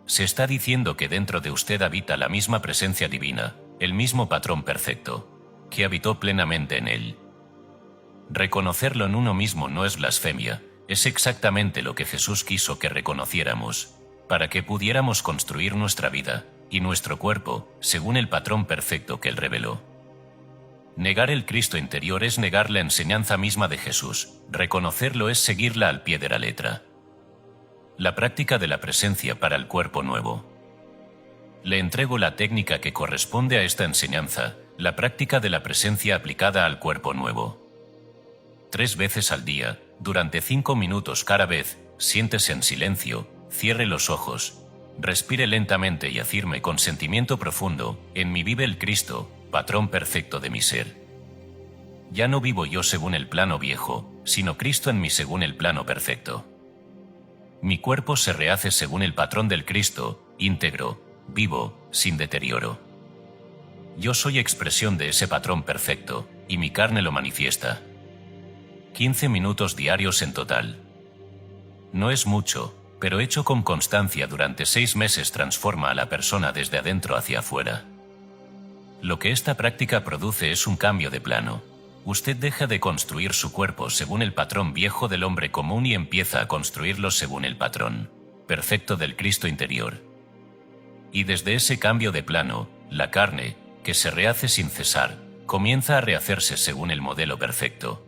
Se está diciendo que dentro de usted habita la misma presencia divina, el mismo patrón perfecto, que habitó plenamente en él. Reconocerlo en uno mismo no es blasfemia, es exactamente lo que Jesús quiso que reconociéramos, para que pudiéramos construir nuestra vida y nuestro cuerpo según el patrón perfecto que él reveló. Negar el Cristo interior es negar la enseñanza misma de Jesús, reconocerlo es seguirla al pie de la letra. La práctica de la presencia para el cuerpo nuevo. Le entrego la técnica que corresponde a esta enseñanza, la práctica de la presencia aplicada al cuerpo nuevo. 3 veces al día, durante 5 minutos cada vez, siéntese en silencio, cierre los ojos, respire lentamente y afirme con sentimiento profundo, en mí vive el Cristo, patrón perfecto de mi ser. Ya no vivo yo según el plano viejo, sino Cristo en mí según el plano perfecto. Mi cuerpo se rehace según el patrón del Cristo, íntegro, vivo, sin deterioro. Yo soy expresión de ese patrón perfecto, y mi carne lo manifiesta. 15 minutos diarios en total. No es mucho, pero hecho con constancia durante 6 meses transforma a la persona desde adentro hacia afuera. Lo que esta práctica produce es un cambio de plano. Usted deja de construir su cuerpo según el patrón viejo del hombre común y empieza a construirlo según el patrón perfecto del Cristo interior. Y desde ese cambio de plano, la carne, que se rehace sin cesar, comienza a rehacerse según el modelo perfecto.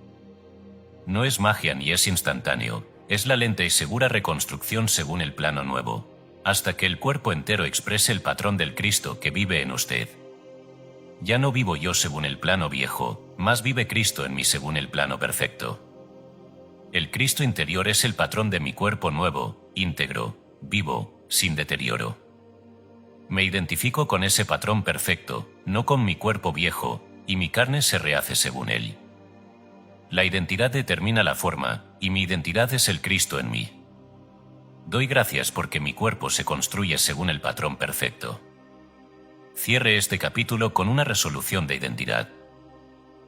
No es magia ni es instantáneo, es la lenta y segura reconstrucción según el plano nuevo, hasta que el cuerpo entero exprese el patrón del Cristo que vive en usted. Ya no vivo yo según el plano viejo, más vive Cristo en mí según el plano perfecto. El Cristo interior es el patrón de mi cuerpo nuevo, íntegro, vivo, sin deterioro. Me identifico con ese patrón perfecto, no con mi cuerpo viejo, y mi carne se rehace según él. La identidad determina la forma, y mi identidad es el Cristo en mí. Doy gracias porque mi cuerpo se construye según el patrón perfecto. Cierre este capítulo con una resolución de identidad.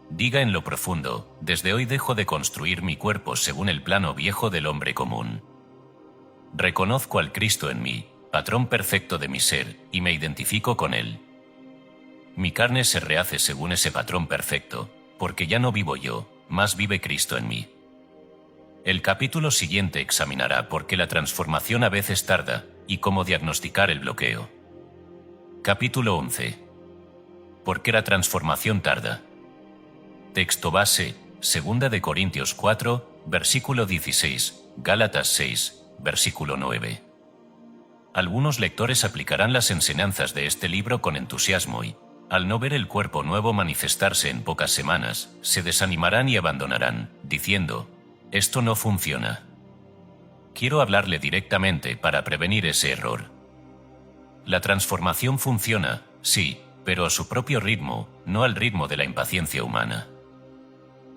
Diga en lo profundo, desde hoy dejo de construir mi cuerpo según el plano viejo del hombre común. Reconozco al Cristo en mí, patrón perfecto de mi ser, y me identifico con él. Mi carne se rehace según ese patrón perfecto, porque ya no vivo yo, más vive Cristo en mí. El capítulo siguiente examinará por qué la transformación a veces tarda, y cómo diagnosticar el bloqueo. Capítulo 11. ¿Por qué la transformación tarda? Texto base, 2 de Corintios 4, versículo 16, Gálatas 6, versículo 9. Algunos lectores aplicarán las enseñanzas de este libro con entusiasmo y, al no ver el cuerpo nuevo manifestarse en pocas semanas, se desanimarán y abandonarán, diciendo, esto no funciona. Quiero hablarle directamente para prevenir ese error. La transformación funciona, sí, pero a su propio ritmo, no al ritmo de la impaciencia humana.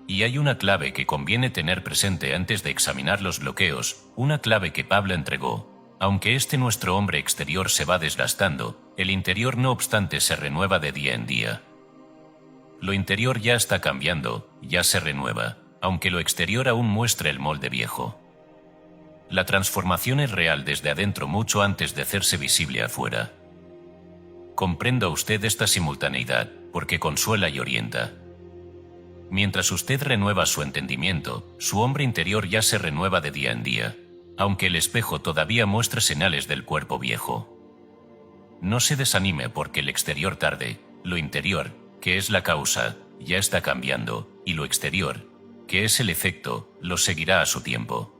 Y hay una clave que conviene tener presente antes de examinar los bloqueos, una clave que Pablo entregó. Aunque nuestro hombre exterior se va desgastando, el interior no obstante se renueva de día en día. Lo interior ya está cambiando, ya se renueva, aunque lo exterior aún muestre el molde viejo. La transformación es real desde adentro mucho antes de hacerse visible afuera. Comprenda usted esta simultaneidad, porque consuela y orienta. Mientras usted renueva su entendimiento, su hombre interior ya se renueva de día en día, aunque el espejo todavía muestre señales del cuerpo viejo. No se desanime porque el exterior tarde, lo interior, que es la causa, ya está cambiando, y lo exterior, que es el efecto, lo seguirá a su tiempo.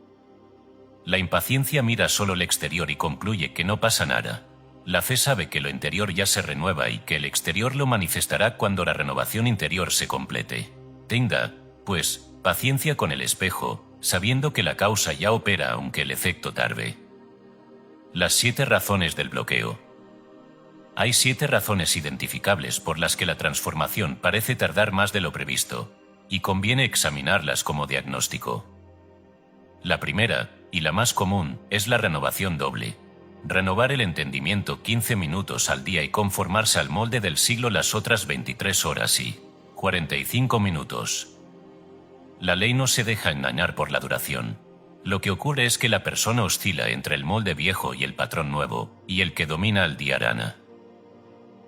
La impaciencia mira solo el exterior y concluye que no pasa nada. La fe sabe que lo interior ya se renueva y que el exterior lo manifestará cuando la renovación interior se complete. Tenga, pues, paciencia con el espejo, sabiendo que la causa ya opera aunque el efecto tarde. Las 7 razones del bloqueo. Hay 7 razones identificables por las que la transformación parece tardar más de lo previsto, y conviene examinarlas como diagnóstico. La primera, y la más común, es la renovación doble. Renovar el entendimiento 15 minutos al día y conformarse al molde del siglo las otras 23 horas y 45 minutos. La ley no se deja engañar por la duración. Lo que ocurre es que la persona oscila entre el molde viejo y el patrón nuevo, y el que domina al día rana.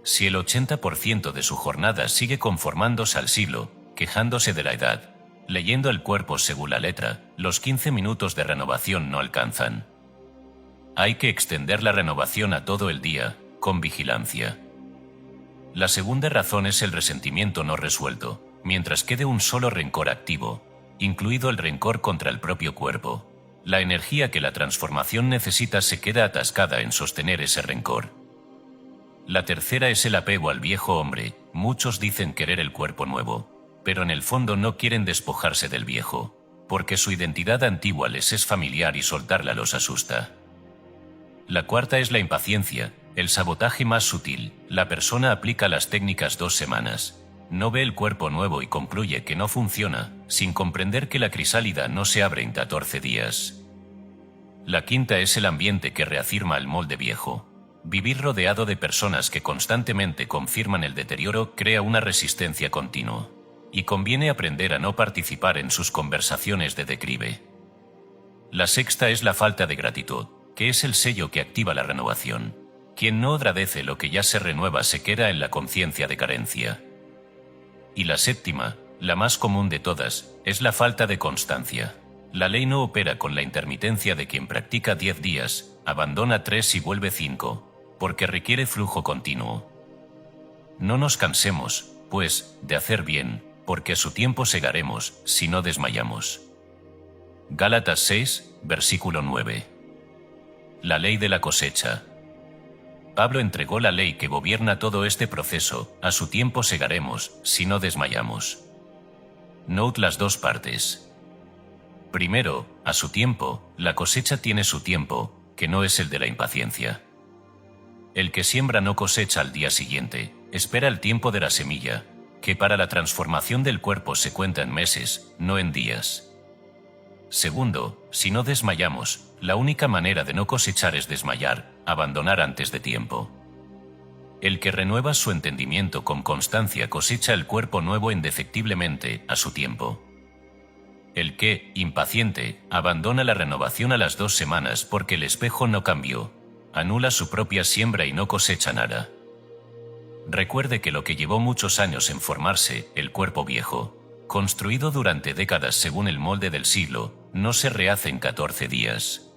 Si el 80% de su jornada sigue conformándose al siglo, quejándose de la edad, leyendo el cuerpo según la letra, los 15 minutos de renovación no alcanzan. Hay que extender la renovación a todo el día, con vigilancia. La segunda razón es el resentimiento no resuelto, mientras quede un solo rencor activo, incluido el rencor contra el propio cuerpo. La energía que la transformación necesita se queda atascada en sostener ese rencor. La tercera es el apego al viejo hombre. Muchos dicen querer el cuerpo nuevo, pero en el fondo no quieren despojarse del viejo, porque su identidad antigua les es familiar y soltarla los asusta. La cuarta es la impaciencia, el sabotaje más sutil. La persona aplica las técnicas 2 semanas, no ve el cuerpo nuevo y concluye que no funciona, sin comprender que la crisálida no se abre en 14 días. La quinta es el ambiente que reafirma el molde viejo. Vivir rodeado de personas que constantemente confirman el deterioro crea una resistencia continua, y conviene aprender a no participar en sus conversaciones de declive. La sexta es la falta de gratitud, que es el sello que activa la renovación. Quien no agradece lo que ya se renueva se queda en la conciencia de carencia. Y la séptima, la más común de todas, es la falta de constancia. La ley no opera con la intermitencia de quien practica 10 días, abandona 3 y vuelve 5, porque requiere flujo continuo. No nos cansemos, pues, de hacer bien, porque a su tiempo segaremos, si no desmayamos. Gálatas 6, versículo 9. La ley de la cosecha. Pablo entregó la ley que gobierna todo este proceso. A su tiempo segaremos, si no desmayamos. Note las 2 partes. Primero, a su tiempo, la cosecha tiene su tiempo, que no es el de la impaciencia. El que siembra no cosecha al día siguiente, espera el tiempo de la semilla, que para la transformación del cuerpo se cuenta en meses, no en días. Segundo, si no desmayamos, la única manera de no cosechar es desmayar, abandonar antes de tiempo. El que renueva su entendimiento con constancia cosecha el cuerpo nuevo indefectiblemente, a su tiempo. El que, impaciente, abandona la renovación a las 2 semanas porque el espejo no cambió, anula su propia siembra y no cosecha nada. Recuerde que lo que llevó muchos años en formarse, el cuerpo viejo, construido durante décadas según el molde del siglo, no se rehace en 14 días.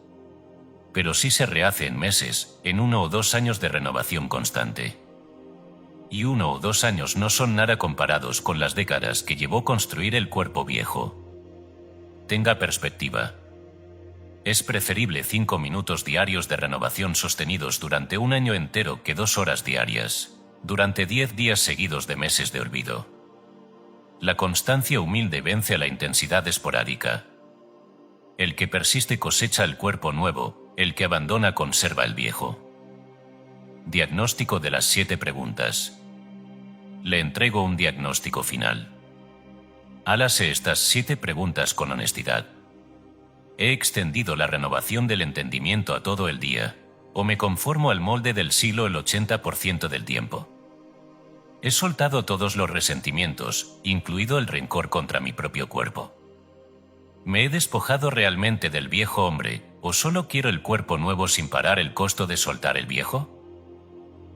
Pero sí se rehace en meses, en 1 o 2 años de renovación constante. Y 1 o 2 años no son nada comparados con las décadas que llevó construir el cuerpo viejo. Tenga perspectiva. Es preferible 5 minutos diarios de renovación sostenidos durante un año entero que 2 horas diarias, durante 10 días seguidos de meses de olvido. La constancia humilde vence a la intensidad esporádica. El que persiste cosecha el cuerpo nuevo, el que abandona conserva el viejo. Diagnóstico de las 7 preguntas. Le entrego un diagnóstico final. Hágase estas 7 preguntas con honestidad. ¿He extendido la renovación del entendimiento a todo el día, o me conformo al molde del siglo el 80% del tiempo? ¿He soltado todos los resentimientos, incluido el rencor contra mi propio cuerpo? ¿Me he despojado realmente del viejo hombre, o solo quiero el cuerpo nuevo sin parar el costo de soltar el viejo?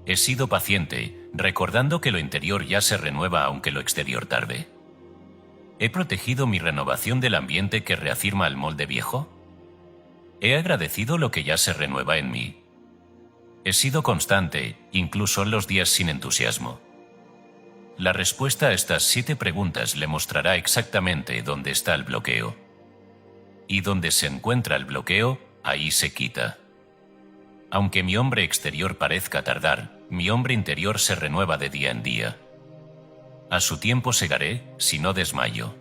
¿He sido paciente, recordando que lo interior ya se renueva aunque lo exterior tarde? ¿He protegido mi renovación del ambiente que reafirma el molde viejo? ¿He agradecido lo que ya se renueva en mí? ¿He sido constante, incluso en los días sin entusiasmo? La respuesta a estas 7 preguntas le mostrará exactamente dónde está el bloqueo. Y donde se encuentra el bloqueo, ahí se quita. Aunque mi hombre exterior parezca tardar, mi hombre interior se renueva de día en día. A su tiempo segaré, si no desmayo.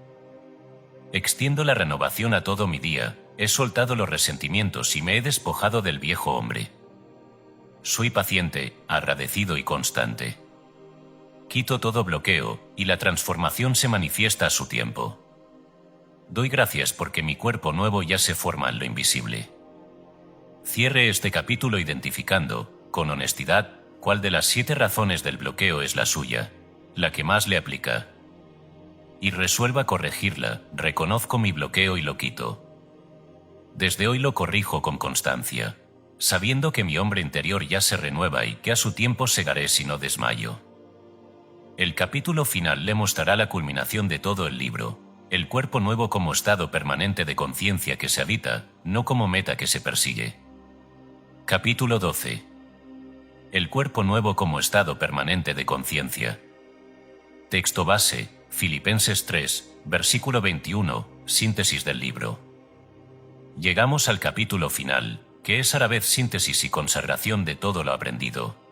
Extiendo la renovación a todo mi día, he soltado los resentimientos y me he despojado del viejo hombre. Soy paciente, agradecido y constante. Quito todo bloqueo, y la transformación se manifiesta a su tiempo. Doy gracias porque mi cuerpo nuevo ya se forma en lo invisible. Cierre este capítulo identificando, con honestidad, cuál de las 7 razones del bloqueo es la suya, la que más le aplica. Y resuelva corregirla, reconozco mi bloqueo y lo quito. Desde hoy lo corrijo con constancia, sabiendo que mi hombre interior ya se renueva y que a su tiempo segaré si no desmayo. El capítulo final le mostrará la culminación de todo el libro, el cuerpo nuevo como estado permanente de conciencia que se habita, no como meta que se persigue. Capítulo 12. El cuerpo nuevo como estado permanente de conciencia. Texto base, Filipenses 3, versículo 21, síntesis del libro. Llegamos al capítulo final, que es a la vez síntesis y consagración de todo lo aprendido.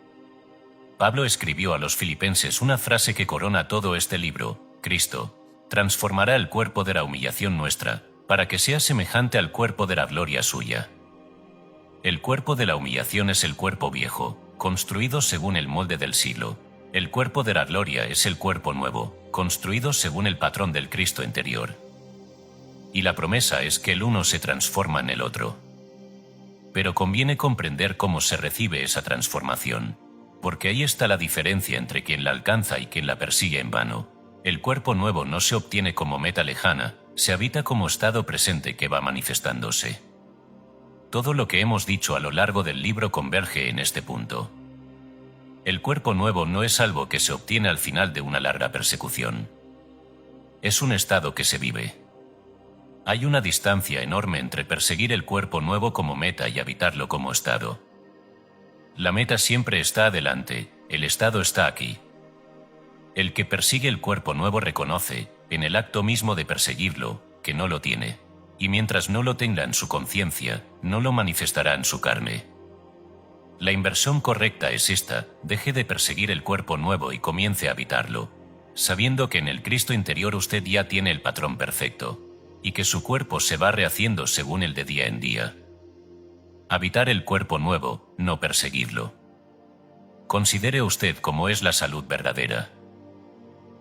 Pablo escribió a los filipenses una frase que corona todo este libro: Cristo transformará el cuerpo de la humillación nuestra, para que sea semejante al cuerpo de la gloria suya. El cuerpo de la humillación es el cuerpo viejo, construido según el molde del siglo. El cuerpo de la gloria es el cuerpo nuevo, construido según el patrón del Cristo interior. Y la promesa es que el uno se transforma en el otro. Pero conviene comprender cómo se recibe esa transformación, porque ahí está la diferencia entre quien la alcanza y quien la persigue en vano. El cuerpo nuevo no se obtiene como meta lejana, se habita como estado presente que va manifestándose. Todo lo que hemos dicho a lo largo del libro converge en este punto. El cuerpo nuevo no es algo que se obtiene al final de una larga persecución. Es un estado que se vive. Hay una distancia enorme entre perseguir el cuerpo nuevo como meta y habitarlo como estado. La meta siempre está adelante, el estado está aquí. El que persigue el cuerpo nuevo reconoce, en el acto mismo de perseguirlo, que no lo tiene, y mientras no lo tenga en su conciencia, no lo manifestará en su carne. La inversión correcta es esta: deje de perseguir el cuerpo nuevo y comience a habitarlo, sabiendo que en el Cristo interior usted ya tiene el patrón perfecto, y que su cuerpo se va rehaciendo según el de día en día. Habitar el cuerpo nuevo, no perseguirlo. Considere usted cómo es la salud verdadera.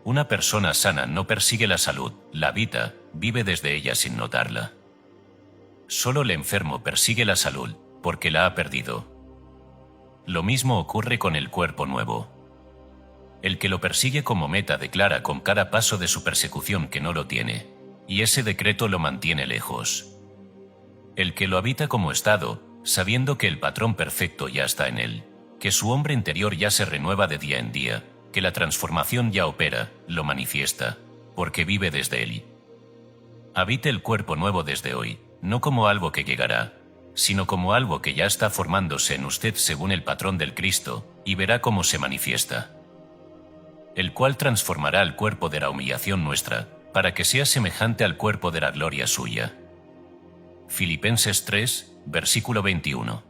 Una persona sana no persigue la salud, la habita, vive desde ella sin notarla. Solo el enfermo persigue la salud, porque la ha perdido. Lo mismo ocurre con el cuerpo nuevo. El que lo persigue como meta declara con cada paso de su persecución que no lo tiene, y ese decreto lo mantiene lejos. El que lo habita como estado, sabiendo que el patrón perfecto ya está en él, que su hombre interior ya se renueva de día en día, que la transformación ya opera, lo manifiesta, porque vive desde él. Habite el cuerpo nuevo desde hoy, no como algo que llegará, sino como algo que ya está formándose en usted según el patrón del Cristo, y verá cómo se manifiesta. El cual transformará el cuerpo de la humillación nuestra, para que sea semejante al cuerpo de la gloria suya. Filipenses 3, versículo 21.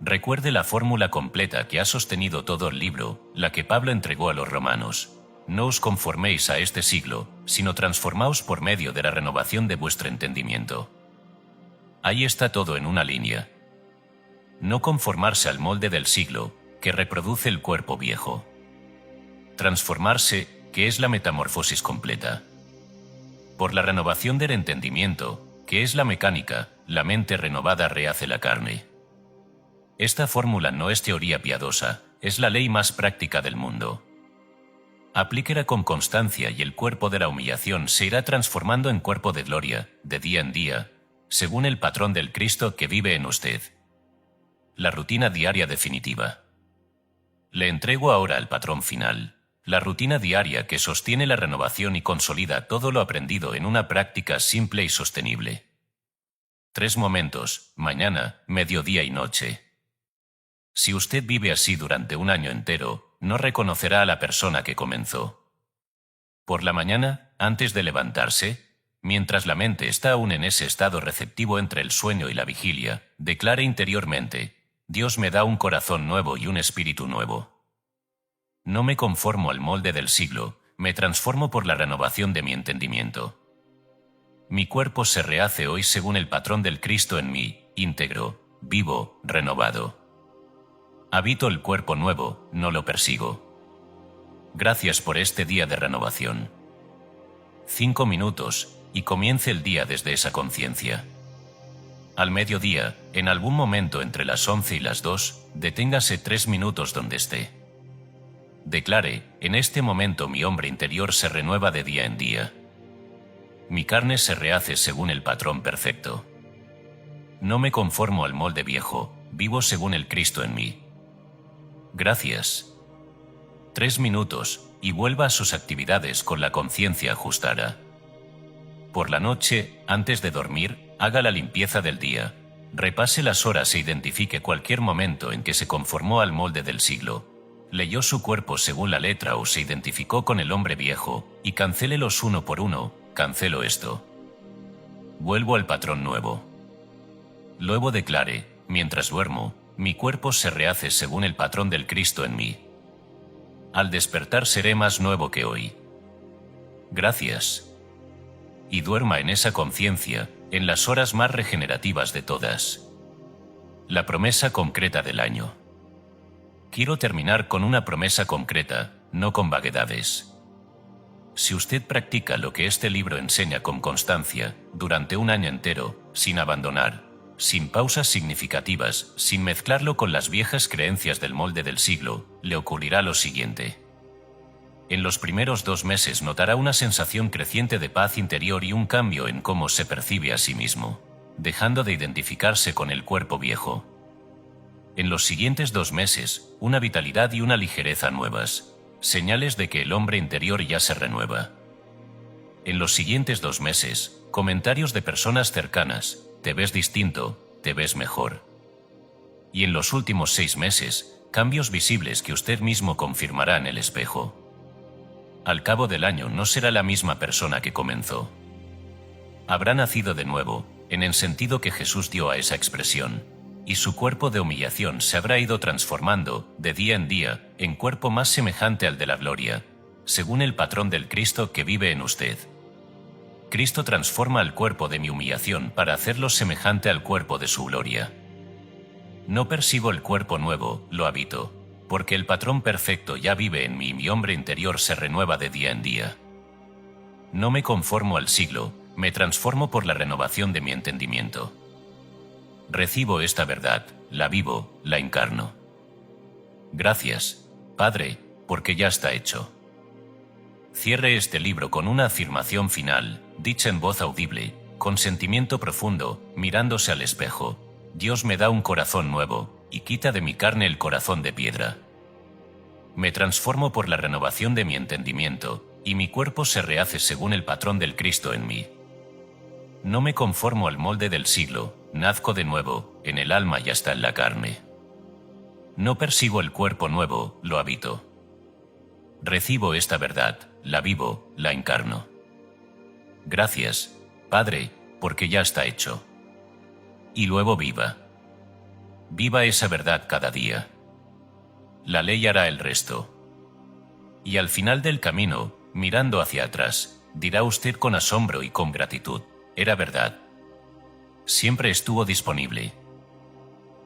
Recuerde la fórmula completa que ha sostenido todo el libro, la que Pablo entregó a los romanos. No os conforméis a este siglo, sino transformaos por medio de la renovación de vuestro entendimiento. Ahí está todo en una línea. No conformarse al molde del siglo, que reproduce el cuerpo viejo. Transformarse, que es la metamorfosis completa. Por la renovación del entendimiento, que es la mecánica, la mente renovada rehace la carne. Esta fórmula no es teoría piadosa, es la ley más práctica del mundo. Aplíquela con constancia y el cuerpo de la humillación se irá transformando en cuerpo de gloria, de día en día, según el patrón del Cristo que vive en usted. La rutina diaria definitiva. Le entrego ahora el patrón final, la rutina diaria que sostiene la renovación y consolida todo lo aprendido en una práctica simple y sostenible. 3 momentos, mañana, mediodía y noche. Si usted vive así durante un año entero, no reconocerá a la persona que comenzó. Por la mañana, antes de levantarse, mientras la mente está aún en ese estado receptivo entre el sueño y la vigilia, declare interiormente: Dios me da un corazón nuevo y un espíritu nuevo. No me conformo al molde del siglo, me transformo por la renovación de mi entendimiento. Mi cuerpo se rehace hoy según el patrón del Cristo en mí, íntegro, vivo, renovado. Habito el cuerpo nuevo, no lo persigo. Gracias por este día de renovación. 5 minutos, y comience el día desde esa conciencia. Al mediodía, en algún momento entre las 11 y las 2, deténgase 3 minutos donde esté. Declare: en este momento mi hombre interior se renueva de día en día. Mi carne se rehace según el patrón perfecto. No me conformo al molde viejo, vivo según el Cristo en mí. Gracias. 3 minutos, y vuelva a sus actividades con la conciencia ajustada. Por la noche, antes de dormir, haga la limpieza del día. Repase las horas e identifique cualquier momento en que se conformó al molde del siglo. Leyó su cuerpo según la letra o se identificó con el hombre viejo, y cancélelos uno por uno. Cancelo esto. Vuelvo al patrón nuevo. Luego declare: mientras duermo, mi cuerpo se rehace según el patrón del Cristo en mí. Al despertar seré más nuevo que hoy. Gracias. Y duerma en esa conciencia, en las horas más regenerativas de todas. La promesa concreta del año. Quiero terminar con una promesa concreta, no con vaguedades. Si usted practica lo que este libro enseña con constancia, durante un año entero, sin abandonar, sin pausas significativas, sin mezclarlo con las viejas creencias del molde del siglo, le ocurrirá lo siguiente. En los primeros 2 meses notará una sensación creciente de paz interior y un cambio en cómo se percibe a sí mismo, dejando de identificarse con el cuerpo viejo. En los siguientes 2 meses, una vitalidad y una ligereza nuevas, señales de que el hombre interior ya se renueva. En los siguientes 2 meses, comentarios de personas cercanas: te ves distinto, te ves mejor. Y en los últimos 6 meses, cambios visibles que usted mismo confirmará en el espejo. Al cabo del año no será la misma persona que comenzó. Habrá nacido de nuevo, en el sentido que Jesús dio a esa expresión, y su cuerpo de humillación se habrá ido transformando, de día en día, en cuerpo más semejante al de la gloria, según el patrón del Cristo que vive en usted. Cristo transforma el cuerpo de mi humillación para hacerlo semejante al cuerpo de su gloria. No persigo el cuerpo nuevo, lo habito, porque el patrón perfecto ya vive en mí y mi hombre interior se renueva de día en día. No me conformo al siglo, me transformo por la renovación de mi entendimiento. Recibo esta verdad, la vivo, la encarno. Gracias, Padre, porque ya está hecho. Cierre este libro con una afirmación final, dicha en voz audible, con sentimiento profundo, mirándose al espejo: Dios me da un corazón nuevo, y quita de mi carne el corazón de piedra. Me transformo por la renovación de mi entendimiento, y mi cuerpo se rehace según el patrón del Cristo en mí. No me conformo al molde del siglo, nazco de nuevo, en el alma y hasta en la carne. No persigo el cuerpo nuevo, lo habito. Recibo esta verdad, la vivo, la encarno. Gracias, Padre, porque ya está hecho. Y luego viva. Viva esa verdad cada día. La ley hará el resto. Y al final del camino, mirando hacia atrás, dirá usted con asombro y con gratitud: era verdad. Siempre estuvo disponible.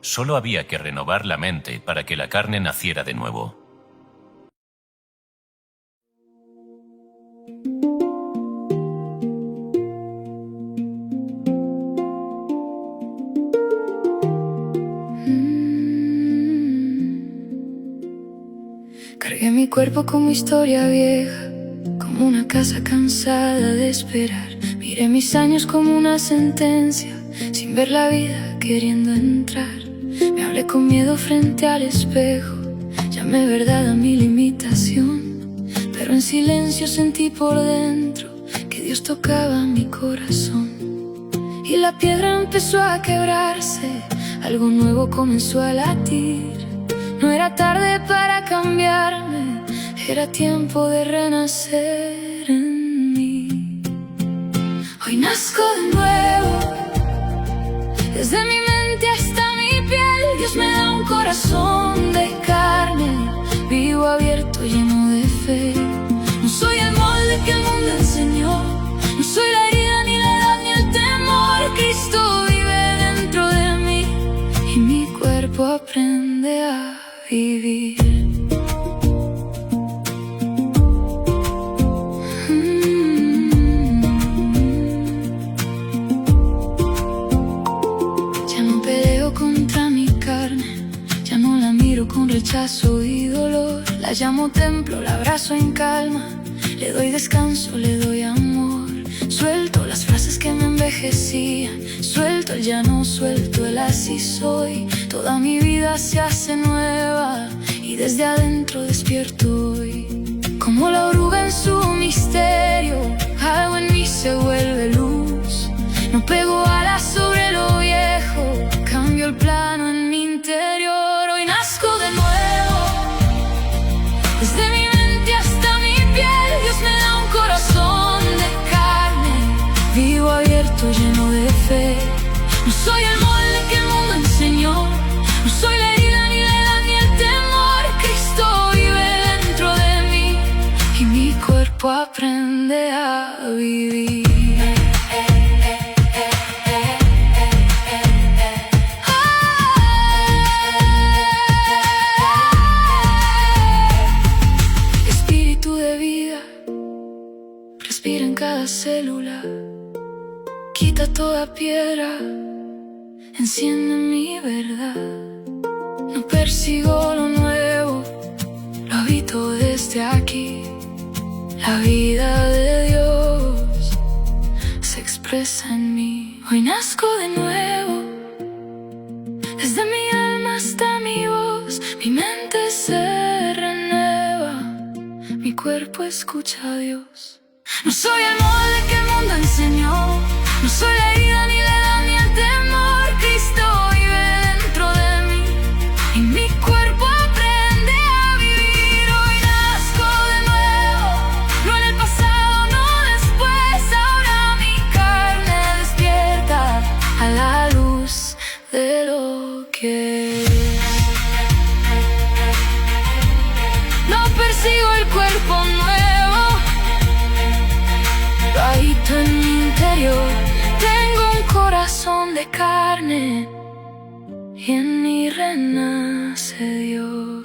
Solo había que renovar la mente para que la carne naciera de nuevo. Cargué mi cuerpo como historia vieja, como una casa cansada de esperar. Miré mis años como una sentencia, sin ver la vida queriendo entrar. Me hablé con miedo frente al espejo, llamé verdad a mi limitación, pero en silencio sentí por dentro que Dios tocaba mi corazón. Y la piedra empezó a quebrarse, algo nuevo comenzó a latir. No era tarde para cambiarme, era tiempo de renacer en mí. Hoy nazco de nuevo, desde mi mente hasta mi piel. Dios me da un corazón de carne, vivo abierto, lleno de fe. No soy el molde que el mundo enseñó, no soy la herida, ni la edad, ni el temor. Cristo vive dentro de mí y mi cuerpo aprende a vivir. Ya no peleo contra mi carne, ya no la miro con rechazo y dolor. La llamo templo, la abrazo en calma, le doy descanso, le doy amor. Suelto las frases que me envejecían, suelto el ya no, suelto el así soy. Toda mi vida se hace nueva y desde adentro despierto hoy. Como la oruga en su misterio, algo en mí se vuelve luz. No pego alas sobre lo viejo, cambio el plano en mi interior. Hoy nazco de nuevo, desde mi mente hasta mi piel. Dios me da un corazón de carne, vivo abierto, lleno de fe. No soy el molde que el mundo enseñó, no soy la herida, ni la edad, ni el temor. Cristo vive dentro de mí y mi cuerpo aprende a vivir. Espíritu de vida, respira en cada célula, quita toda piedra, enciende mi verdad. No persigo lo nuevo, lo habito desde aquí. La vida de Dios se expresa en mí. Hoy nazco de nuevo, desde mi alma hasta mi voz. Mi mente se renueva, mi cuerpo escucha a Dios. No soy el molde que el mundo enseñó, no soy la herida, ni la edad, ni el temor. Cristo vive dentro de mí y mi cuerpo aprende a vivir. Hoy nazco de nuevo, no en el pasado, no después. Ahora mi carne despierta a la luz de lo que es. No persigo el cuerpo nuevo, lo habito en mi interior. Tengo un corazón de carne y en mí renace Dios.